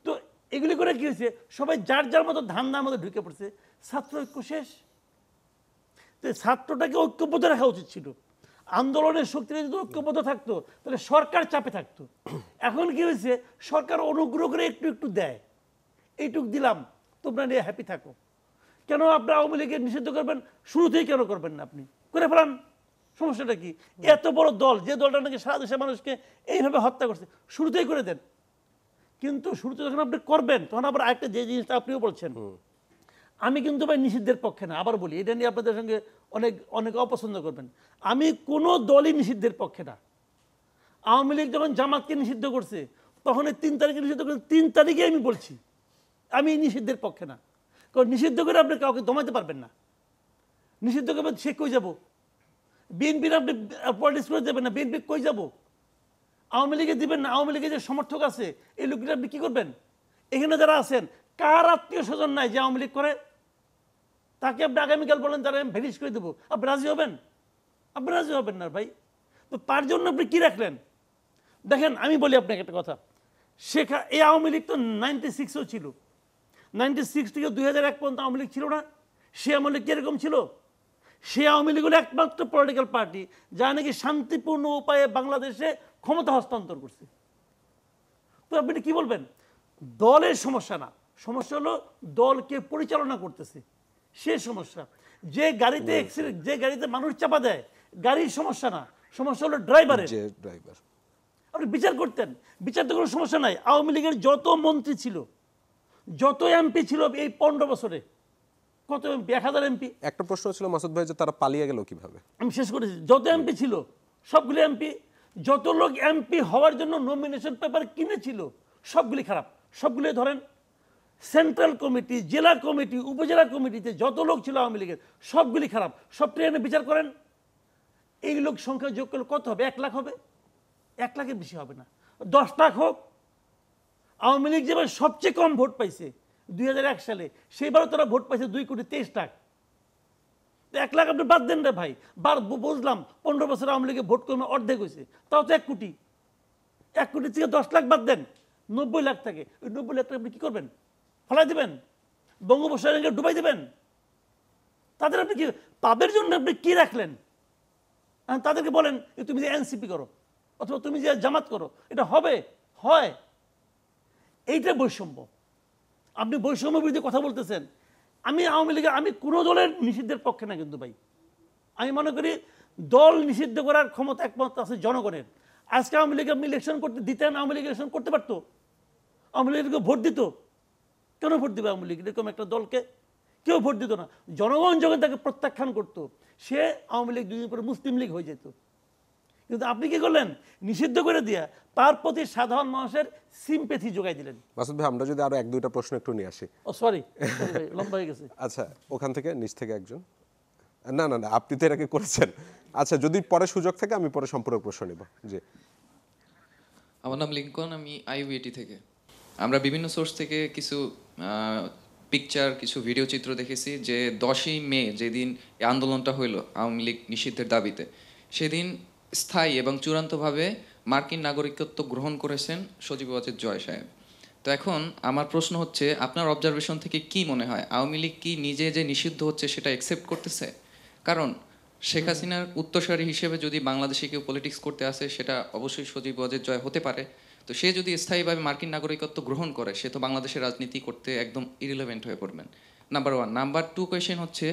তো এগুলি করে কী হয়েছে, সবাই যার যার মতো ধান্দার মতো ঢুকে পড়ছে, ছাত্র ঐক্য শেষ। তো ছাত্রটাকে ঐক্যবদ্ধ রাখা উচিত ছিল। আন্দোলনের শক্তিটা যদি ঐক্যবদ্ধ থাকতো তাহলে সরকার চাপে থাকতো। এখন কি হয়েছে, সরকার অনুগ্রহ করে একটু একটু দেয়, এইটুক দিলাম তোমরা নিয়ে হ্যাপি থাকো। কেন আপনি আওয়ামী লীগের নিষিদ্ধ করবেন? শুরুতেই কেন করবেন না? আপনি করে ফেলান, সমস্যাটা কি? এত বড় দল, যে দলটা নাকি সারা দেশের মানুষকে এইভাবে হত্যা করছে, শুরুতেই করে দেন। কিন্তু শুরুতে যখন আপনি করবেন তখন আবার আরেকটা যে জিনিসটা আপনিও বলছেন, আমি কিন্তু ভাই নিষিদ্ধের পক্ষে না। আবার বলি, এটা নিয়ে আপনাদের সঙ্গে অনেক অপছন্দ করবেন, আমি কোনো দলই নিষিদ্ধের পক্ষে না। আওয়ামী লীগ যখন জামাতকে নিষিদ্ধ করছে তখন 3 তারিখে নিষিদ্ধ করছে, 3 তারিখে আমি বলছি আমি নিষিদ্ধের পক্ষে না। কারণ নিষিদ্ধ করে আপনি কাউকে দমাতে পারবেন না। নিষিদ্ধ করবেন, সে কই যাব? বিএনপির আপনি পলিটিক্স করে দেবেন না, বিএনপি কই যাব? আওয়ামী লীগে দিবেন না, আওয়ামী লীগের যে সমর্থক আছে এই লোকগুলো আপনি কী করবেন? এখানে যারা আছেন কার আত্মীয় স্বজন নাই যে আওয়ামী লীগ করে? তাকে আপনি আগামীকাল বলেন তারা আমি ভ্যানিশ করে দেবো, আপনি রাজি হবেন? আপনি রাজি হবেন না ভাই। তো তার জন্য আপনি কী রাখলেন? দেখেন আমি বলি আপনাকে একটা কথা, এই আওয়ামী লীগ তো 96-ও ছিল, 96 থেকে 2001 পর্যন্ত আওয়ামী লীগ ছিল না? সে আওয়ামী লীগ কীরকম ছিল? সে আওয়ামী লীগ হলো একমাত্র পলিটিক্যাল পার্টি যা নাকি শান্তিপূর্ণ উপায়ে বাংলাদেশে ক্ষমতা হস্তান্তর করছে। তো আপনি কি বলবেন? দলের সমস্যা না, সমস্যা হলো দলকে পরিচালনা করতেছে সে সমস্যা। যে গাড়িতে মানুষ চাপা দেয় গাড়ির সমস্যা না, সমস্যা হলো ড্রাইভারের। আপনি বিচার করতেন, বিচার তো কোনো সমস্যা নাই। আওয়ামী লীগের যত মন্ত্রী ছিল, যত এমপি ছিল এই 15 বছরে, কত এমপি? 1000 এমপি। একটা প্রশ্ন ছিল মাসুদ ভাই যে তারা পালিয়ে গেল কিভাবে? আমি শেষ করেছি। যত এমপি ছিল সবগুলি এমপি, যত লোক এমপি হওয়ার জন্য নমিনেশন পেপার কিনেছিল সবগুলি খারাপ। সবগুলি ধরেন সেন্ট্রাল কমিটি, জেলা কমিটি, উপজেলা কমিটিতে যত লোক ছিল আওয়ামী লীগের সবগুলি খারাপ। সব ট্রেনে বিচার করেন, এই লোক সংখ্যা যোগ করলে কত হবে? 1 লাখ হবে? 1 লাখের বেশি হবে না, 10 লাখ হোক। আওয়ামী লীগ যেবার সবচেয়ে কম ভোট পাইছে 2001 সালে, সেইবারও তারা ভোট পাইছে 2,23,00,000। 1 লাখ আপনি বাদ দেন রে ভাই, বুঝলাম 15 বছর আওয়ামী লীগে ভোট কমে অর্ধেক হয়েছে, তাও তো 1 কোটি। 1 কোটি থেকে 10 লাখ বাদ দেন, 90 লাখ থাকে। ওই 90 লাখ টাকা আপনি কী করবেন? ফেলাই দেবেন? বঙ্গোপসাগরে ডুবাই দেবেন? তাদের আপনি কি, তাদের জন্য আপনি কি রাখলেন? তাদেরকে বলেন তুমি যে এনসিপি করো অথবা তুমি যে জামাত করো, এটা হবে? হয়? এইটা বৈষম্য। আপনি বৈষম্য বিরুদ্ধে কথা বলতেছেন। আমি আওয়ামী লীগের, আমি কোনো দলের নিষিদ্ধের পক্ষে না, কিন্তু ভাই আমি মনে করি দল নিষিদ্ধ করার ক্ষমতা একমাত্র আছে জনগণের। আজকে আওয়ামী লীগ আপনি ইলেকশন করতে দিতেন, আওয়ামী লীগ ইলেকশন করতে পারতো, আওয়ামী লীগকে ভোট দিত। কেন ভোট দিবে আওয়ামী লীগ এরকম একটা দলকে? কেউ ভোট দিত না। জনগণ যখন তাকে প্রত্যাখ্যান করতো, সে আওয়ামী লীগ 2 দিন পরে মুসলিম লীগ হয়ে যেত। কিন্তু আপনি কি করলেন? নিষিদ্ধ করে দিয়া তার প্রতি সাধারণ মানুষের সিম্প্যাথি যোগাই দিলেন। মাসুদ ভাই, আমরা যদি আরো 1-2টা প্রশ্ন একটু নিয়ে আসি। ও সরি, লম্বা হয়ে গেছে। আচ্ছা, ওখান থেকে নিচ থেকে একজন। না না না, আপনি তো এর আগে করেছেন। আচ্ছা, যদি পরে সুযোগ থাকে আমি পরে সম্পূরক প্রশ্ন নিব। জি, আমার নাম লিঙ্কন, আমি আইউএটি থেকে। আমরা বিভিন্ন সোর্স থেকে কিছু পিকচার, কিছু ভিডিও চিত্র দেখেছি যে 10ই মে যেদিন এই আন্দোলনটা হইল আওয়ামী লীগ নিষিদ্ধের দাবিতে, সেদিন স্থায়ী এবং চূড়ান্তভাবে মার্কিন নাগরিকত্ব গ্রহণ করেছেন সজীব ওয়াজেদ জয় সাহেব। তো এখন আমার প্রশ্ন হচ্ছে, আপনার অবজারভেশন থেকে কি মনে হয় আওয়ামী লীগ কি নিজে যে নিষিদ্ধ হচ্ছে সেটা অ্যাকসেপ্ট করতেছে? কারণ শেখ হাসিনার উত্তরসূরি হিসেবে যদি বাংলাদেশে কেউ পলিটিক্স করতে আসে সেটা অবশ্যই সজীব ওয়াজেদ জয় হতে পারে। তো সে যদি স্থায়ীভাবে মার্কিন নাগরিকত্ব গ্রহণ করে, সে তো বাংলাদেশের রাজনীতি করতে একদম ইরিলেভেন্ট হয়ে পড়বেন। নাম্বার 1। নাম্বার 2 কোয়েশ্চেন হচ্ছে,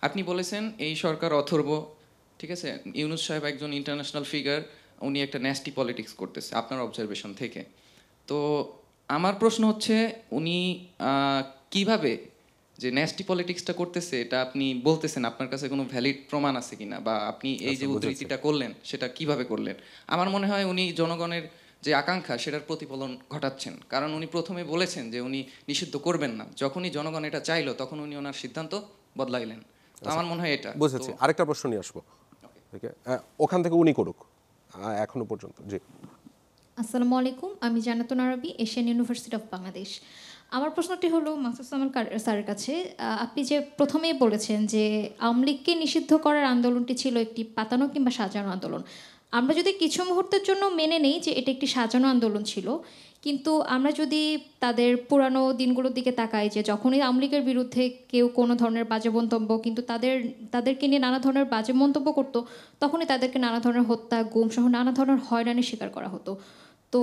আপনি বলেছেন এই সরকার অথর্ব, ঠিক আছে, ইউনূস সাহেব একজন ইন্টারন্যাশনাল ফিগার, উনি একটা ন্যাস্টি পলিটিক্স করতেছে আপনার অবজারভেশন থেকে। তো আমার প্রশ্ন হচ্ছে, উনি কিভাবে যে ন্যাস্টি পলিটিক্সটা করতেছে এটা আপনি বলতেছেন, আপনার কাছে কোনো ভ্যালিড প্রমাণ আছে কিনা, বা আপনি এই যে উদ্ধৃতিটা করলেন সেটা কিভাবে করলেন? আমার মনে হয় উনি জনগণের যে আকাঙ্ক্ষা সেটার প্রতিফলন ঘটাচ্ছেন, কারণ উনি প্রথমে বলেছেন যে উনি নিষিদ্ধ করবেন না, যখনই জনগণ এটা চাইলো তখন উনি ওনার সিদ্ধান্ত বদলাইলেন। তো আমার মনে হয় এটা বুঝেছি। আরেকটা প্রশ্ন নিয়ে আসবো। ওখান থেকে উনি করুক এখনো পর্যন্ত। জি, আসসালামু আলাইকুম, আমি জান্নাতুন আরবি, এশিয়ান ইউনিভার্সিটি অফ বাংলাদেশ। আমার প্রশ্নটি হলো মাসুদ সামান স্যারের কাছে। আপনি যে প্রথমেই বলেছেন যে আওয়ামী লীগকে নিষিদ্ধ করার আন্দোলনটি ছিল একটি পাতানো কিংবা সাজানো আন্দোলন। আমরা যদি কিছু মুহূর্তের জন্য মেনে নেই যে এটা একটি সাজানো আন্দোলন ছিল, কিন্তু আমরা যদি তাদের পুরানো দিনগুলোর দিকে তাকাই, যে যখনই আওয়ামী লীগের বিরুদ্ধে কেউ কোনো ধরনের বাজে মন্তব্য, কিন্তু তাদেরকে নিয়ে নানা ধরনের বাজে মন্তব্য করতো, তখনই তাদেরকে নানা ধরনের হত্যা, গুম সহ নানা ধরনের হয়রানির শিকার করা হতো। তো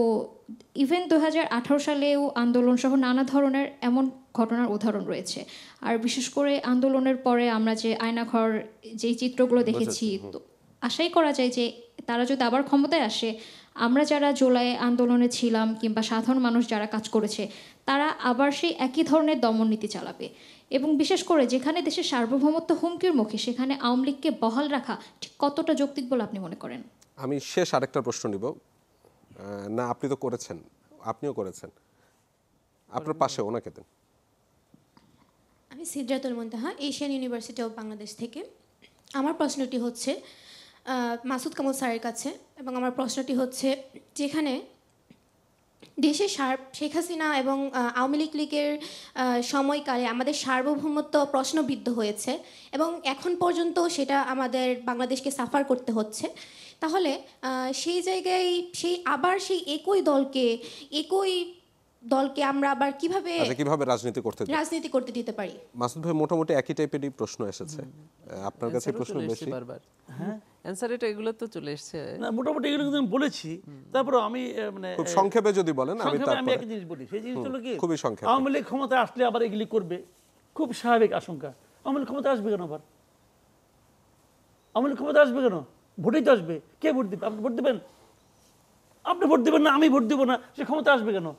ইভেন 2018 সালেও আন্দোলন সহ নানা ধরনের এমন ঘটনার উদাহরণ রয়েছে। আর বিশেষ করে আন্দোলনের পরে আমরা যে আয়নাঘর, যে চিত্রগুলো দেখেছি, তো আশাই করা যায় যে তারা যদি আবার ক্ষমতায় আসে, আমরা যারা জুলাই আন্দোলনে ছিলাম কিংবা সাধারণ মানুষ যারা কাজ করেছে, তারা আবার সেই একই ধরনের দমননীতি চালাবে। এবং বিশেষ করে যেখানে দেশের সার্বভৌমত্ব হুমকির মুখে, সেখানে আওয়ামী লীগকে বহাল রাখা ঠিক কতটা যৌক্তিক বলে আপনি মনে করেন? আমি শেষ আরেকটা প্রশ্ন নিব। না, আপনি তো করেছেন, আপনিও করেছেন, আপনার পাশে ওনাকে দেন। আমি সিদরাতুল মুনতাহা, এশিয়ান ইউনিভার্সিটি অফ বাংলাদেশ থেকে। আমার প্রশ্নটি হচ্ছে মাসুদ কামাল স্যারের কাছে, এবং আমার প্রশ্নটি হচ্ছে, যেখানে দেশে শেখ হাসিনা এবং আওয়ামী লীগের সময়কালে আমাদের সার্বভৌমত্ব প্রশ্নবিদ্ধ হয়েছে এবং এখন পর্যন্ত সেটা আমাদের বাংলাদেশকে সাফার করতে হচ্ছে, তাহলে সেই জায়গায় সেই একই দলকে আমরা আবার কিভাবে রাজনীতি করতে দিতে পারি? মাসুদ ভাই, মোটামুটি একই টাইপেরই প্রশ্ন এসেছে আপনার কাছে। প্রশ্ন বেশি বারবার, হ্যাঁ অ্যানসার এটা এগুলো তো চলে এসেছে। না, মোটামুটি এগুলো কিন্তু আমি বলেছি। তারপর আমি মানে খুব সংক্ষেপে যদি বলেন। আমি একটা জিনিস বলি, সেই জিনিস হলো কি, খুবই সংক্ষেপে। আওয়ামী লীগ ক্ষমতায় আসলে আবার এগুলি করবে, খুব স্বাভাবিক আশঙ্কা। আওয়ামী লীগ ক্ষমতায় আসবে কেন? আবার আওয়ামী লীগ ক্ষমতায় আসবে কেন? ভোটেই তো আসবে। কে ভোট দিবে? আপনি ভোট দেবেন? আপনি ভোট দেবেন না, আমি ভোট দেবো না, সে ক্ষমতা আসবে কেন?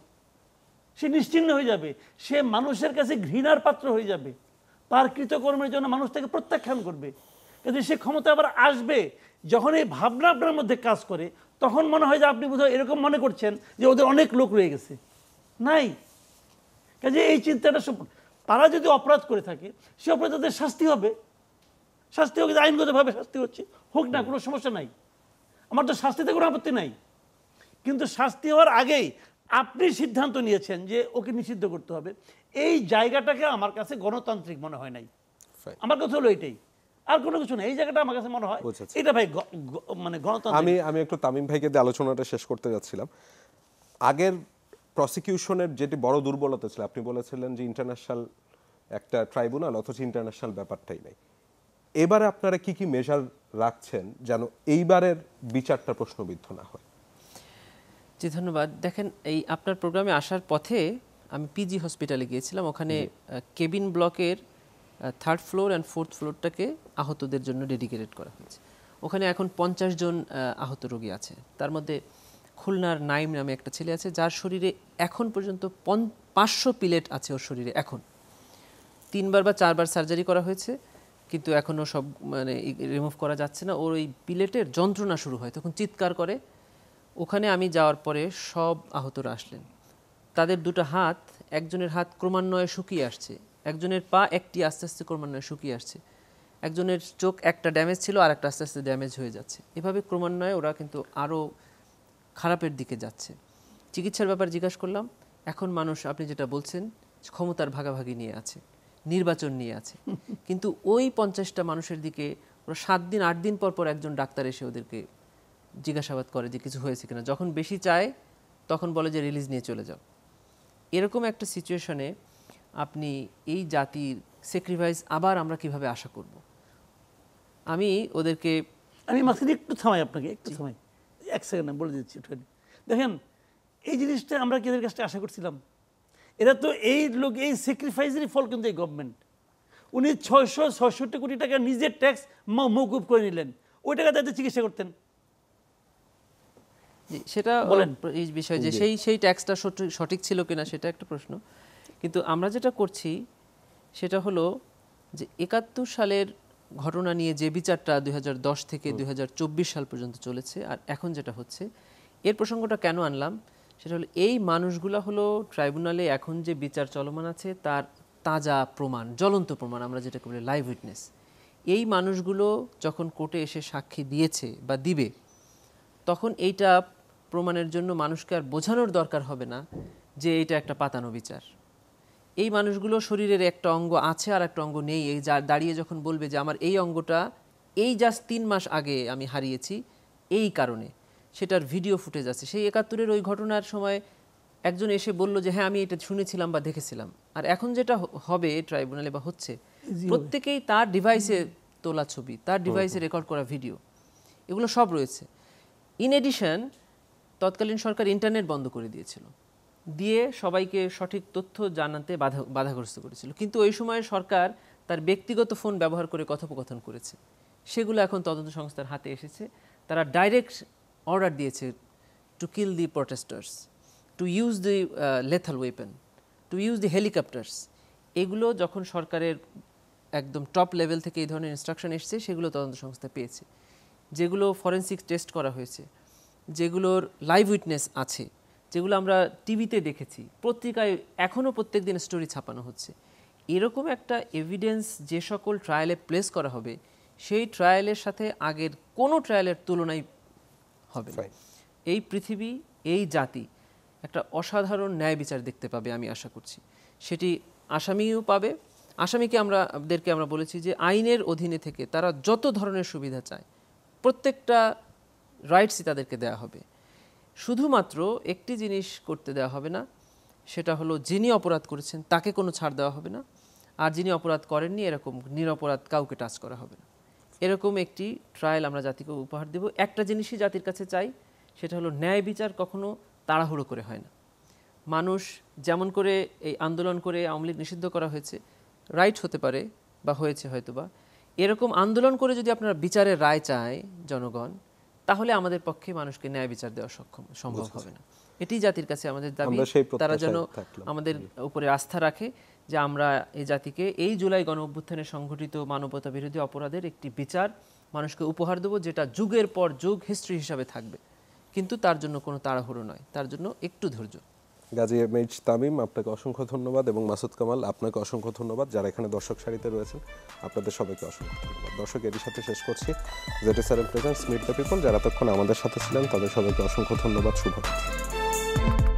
সে নিশ্চিহ্ন হয়ে যাবে, সে মানুষের কাছে ঘৃণার পাত্র হয়ে যাবে, তার কৃতকর্মের জন্য মানুষ তাকে প্রত্যাখ্যান করবে। কিন্তু সে ক্ষমতা আবার আসবে যখন এই ভাবনা আপনার মধ্যে কাজ করে, তখন মনে হয় যে আপনি বোধহয় এরকম মনে করছেন যে ওদের অনেক লোক রয়ে গেছে। নাই, কাজে এই চিন্তাটা তারা যদি অপরাধ করে থাকে, সে অপরাধীদের শাস্তি হবে। শাস্তি হোক, আইনগতভাবে শাস্তি হচ্ছে, হোক না, কোনো সমস্যা নাই, আমার তো শাস্তিতে কোনো আপত্তি নাই। কিন্তু শাস্তি হওয়ার আগেই আপনি সিদ্ধান্ত নিয়েছেন যে ওকে নিষিদ্ধ করতে হবে, এই জায়গাটাকে আমার কাছে গণতান্ত্রিক মনে হয় নাই। আমার কথা হলো এটাই, আর কোনো কিছু না। এই জায়গাটা আমার কাছে মনে হয় এটা ভাই মানে গণতান্ত্রিক। আমি একটু তামিম ভাইকে দিয়ে আলোচনাটা শেষ করতে যাচ্ছিলাম। আগের প্রসিকিউশনের যেটি বড় দুর্বলতা ছিল, আপনি বলেছিলেন যে ইন্টারন্যাশনাল একটা ট্রাইব্যুনাল, অথচ ইন্টারন্যাশনাল ব্যাপারটাই নাই। এবারে আপনারা কি কি মেজার রাখছেন যেন এইবারের বিচারটা প্রশ্নবিদ্ধ না হয়? জি ধন্যবাদ। দেখেন, এই আপনার প্রোগ্রামে আসার পথে আমি পিজি হসপিটালে গিয়েছিলাম। ওখানে কেবিন ব্লকের 3rd ফ্লোর অ্যান্ড 4th ফ্লোরটাকে আহতদের জন্য ডেডিকেটেড করা হয়েছে। ওখানে এখন 50 জন আহত রোগী আছে। তার মধ্যে খুলনার নাইম নামে একটা ছেলে আছে, যার শরীরে এখন পর্যন্ত 500 পিলেট আছে ওর শরীরে এখন। 3বার বা 4বার সার্জারি করা হয়েছে, কিন্তু এখনও সব মানে রিমুভ করা যাচ্ছে না। ওর ওই পিলেটের যন্ত্রণা শুরু হয়, তখন চিৎকার করে। ওখানে আমি যাওয়ার পরে সব আহতরা আসলেন। তাদের দুটো হাত, একজনের হাত ক্রমান্বয়ে শুকিয়ে আসছে, একজনের পা একটি আস্তে আস্তে ক্রমান্বয়ে শুকিয়ে আসছে, একজনের চোখ একটা ড্যামেজ ছিল আর একটা আস্তে আস্তে ড্যামেজ হয়ে যাচ্ছে। এভাবে ক্রমান্বয়ে ওরা কিন্তু আরও খারাপের দিকে যাচ্ছে। চিকিৎসার ব্যাপার জিজ্ঞাসা করলাম, এখন মানুষ আপনি যেটা বলছেন ক্ষমতার ভাগাভাগি নিয়ে আছে, নির্বাচন নিয়ে আছে, কিন্তু ওই 50টা মানুষের দিকে ওরা 7 দিন 8 দিন পর পর একজন ডাক্তার এসে ওদেরকে জিজ্ঞাসাবাদ করে যে কিছু হয়েছে কিনা। যখন বেশি চায় তখন বলে যে রিলিজ নিয়ে চলে যাও। এরকম একটা সিচুয়েশনে আপনি এই জাতির স্যাক্রিফাইস আবার আমরা কিভাবে আশা করব? আমি ওদেরকে মাঝখানে একটু থামাই, আপনাকে একটু থামাই, 1 সেকেন্ড বলে দিচ্ছি। দেখেন, এই জিনিসটা আমরা কি এদের কাছে আশা করছিলাম? এরা তো এই লোক, এই স্যাক্রিফাইসেরই ফল কিন্তু এই গভর্নমেন্ট। উনি 666 কোটি টাকা নিজের ট্যাক্স মওকুফ করে নিলেন, ওই টাকা তাদের চিকিৎসা করতেন। সেটা এই বিষয় যে সেই ট্যাক্সটা সঠিক ছিল কিনা সেটা একটা প্রশ্ন। কিন্তু আমরা যেটা করছি সেটা হলো যে 71 সালের ঘটনা নিয়ে যে বিচারটা 2010 থেকে 2024 সাল পর্যন্ত চলেছে, আর এখন যেটা হচ্ছে, এর প্রসঙ্গটা কেন আনলাম সেটা হলো এই মানুষগুলো হলো ট্রাইব্যুনালে এখন যে বিচার চলমান আছে তার তাজা প্রমাণ, জ্বলন্ত প্রমাণ, আমরা যেটাকে বলি লাইভ উইটনেস। এই মানুষগুলো যখন কোর্টে এসে সাক্ষী দিয়েছে বা দিবে, তখন এইটা প্রমাণের জন্য মানুষকে আর বোঝানোর দরকার হবে না যে এটা একটা পাতানো বিচার। এই মানুষগুলো শরীরের একটা অঙ্গ আছে আর একটা অঙ্গ নেই, এই দাঁড়িয়ে যখন বলবে যে আমার এই অঙ্গটা এই জাস্ট 3 মাস আগে আমি হারিয়েছি এই কারণে, সেটার ভিডিও ফুটেজ আছে। সেই 71-এর ওই ঘটনার সময় একজন এসে বলল যে হ্যাঁ আমি এটা শুনেছিলাম বা দেখেছিলাম। আর এখন যেটা হবে ট্রাইব্যুনালে বা হচ্ছে, প্রত্যেকেই তার ডিভাইসে তোলা ছবি, তার ডিভাইসে রেকর্ড করা ভিডিও, এগুলো সব রয়েছে। ইন এডিশন তৎকালীন সরকার ইন্টারনেট বন্ধ করে দিয়েছিল, দিয়ে সবাইকে সঠিক তথ্য জানাতে বাধাগ্রস্ত করেছিল। কিন্তু ওই সময় সরকার তার ব্যক্তিগত ফোন ব্যবহার করে কথোপকথন করেছে, সেগুলো এখন তদন্ত সংস্থার হাতে এসেছে। তারা ডাইরেক্ট অর্ডার দিয়েছে to kill the protesters, to use the lethal weapon, to use the helicopters. এগুলো যখন সরকারের একদম টপ লেভেল থেকে এই ধরনের ইনস্ট্রাকশন এসেছে, সেগুলো তদন্ত সংস্থা পেয়েছে। যেগুলো ফরেনসিক টেস্ট করা হয়েছে, যেগুলোর লাইভ উইটনেস আছে, যেগুলো আমরা টিভিতে দেখেছি, পত্রিকায় এখনও প্রত্যেক দিন স্টোরি ছাপানো হচ্ছে, এরকম একটা এভিডেন্স যে সকল ট্রায়ালে প্লেস করা হবে, সেই ট্রায়ালের সাথে আগের কোনো ট্রায়ালের তুলনাই হবে না। এই পৃথিবী, এই জাতি একটা অসাধারণ ন্যায় বিচার দেখতে পাবে আমি আশা করছি। সেটি আসামিও পাবে। আসামিকে আমরা বলেছি যে আইনের অধীনে থেকে তারা যত ধরনের সুবিধা চায় প্রত্যেকটা রাইটসই তাদেরকে দেওয়া হবে। শুধুমাত্র একটি জিনিস করতে দেওয়া হবে না, সেটা হলো যিনি অপরাধ করেছেন তাকে কোনো ছাড় দেওয়া হবে না, আর যিনি অপরাধ করেননি এরকম নিরপরাধ কাউকে টাচ করা হবে না। এরকম একটি ট্রায়াল আমরা জাতিকে উপহার দেব। একটা জিনিসই জাতির কাছে চাই, সেটা হলো ন্যায় বিচার কখনো তাড়াহুড়ো করে হয় না। মানুষ যেমন করে এই আন্দোলন করে আওয়ামী লীগ নিষিদ্ধ করা হয়েছে, রাইট হতে পারে বা হয়েছে হয়তোবা, এরকম আন্দোলন করে যদি আপনারা বিচারের রায় চায় জনগণ, তাহলে আমাদের পক্ষে মানুষকে ন্যায় বিচার দেওয়া সম্ভব হবে না। এটি জাতির কাছে আমাদের দাবি, তারা যেন আমাদের উপরে আস্থা রাখে যে আমরা এই জাতিকে এই জুলাই গণ অভ্যুত্থানে সংঘটিত মানবতা বিরোধী অপরাধের একটি বিচার মানুষকে উপহার দেব, যেটা যুগের পর যুগ হিস্ট্রি হিসাবে থাকবে। কিন্তু তার জন্য কোনো তাড়াহুড়ো নয়, তার জন্য একটু ধৈর্য। গাজী এমএইচ তামিম, আপনাকে অসংখ্য ধন্যবাদ, এবং মাসুদ কামাল, আপনাকে অসংখ্য ধন্যবাদ। যারা এখানে দর্শক সারিতে রয়েছেন আপনাদের সবাইকে অসংখ্য ধন্যবাদ। দর্শক, এরই সাথে শেষ করছি ZSRM presents meet the people. যারা এতক্ষণ আমাদের সাথে ছিলেন তাদের সবাইকে অসংখ্য ধন্যবাদ। শুভরাত্রি।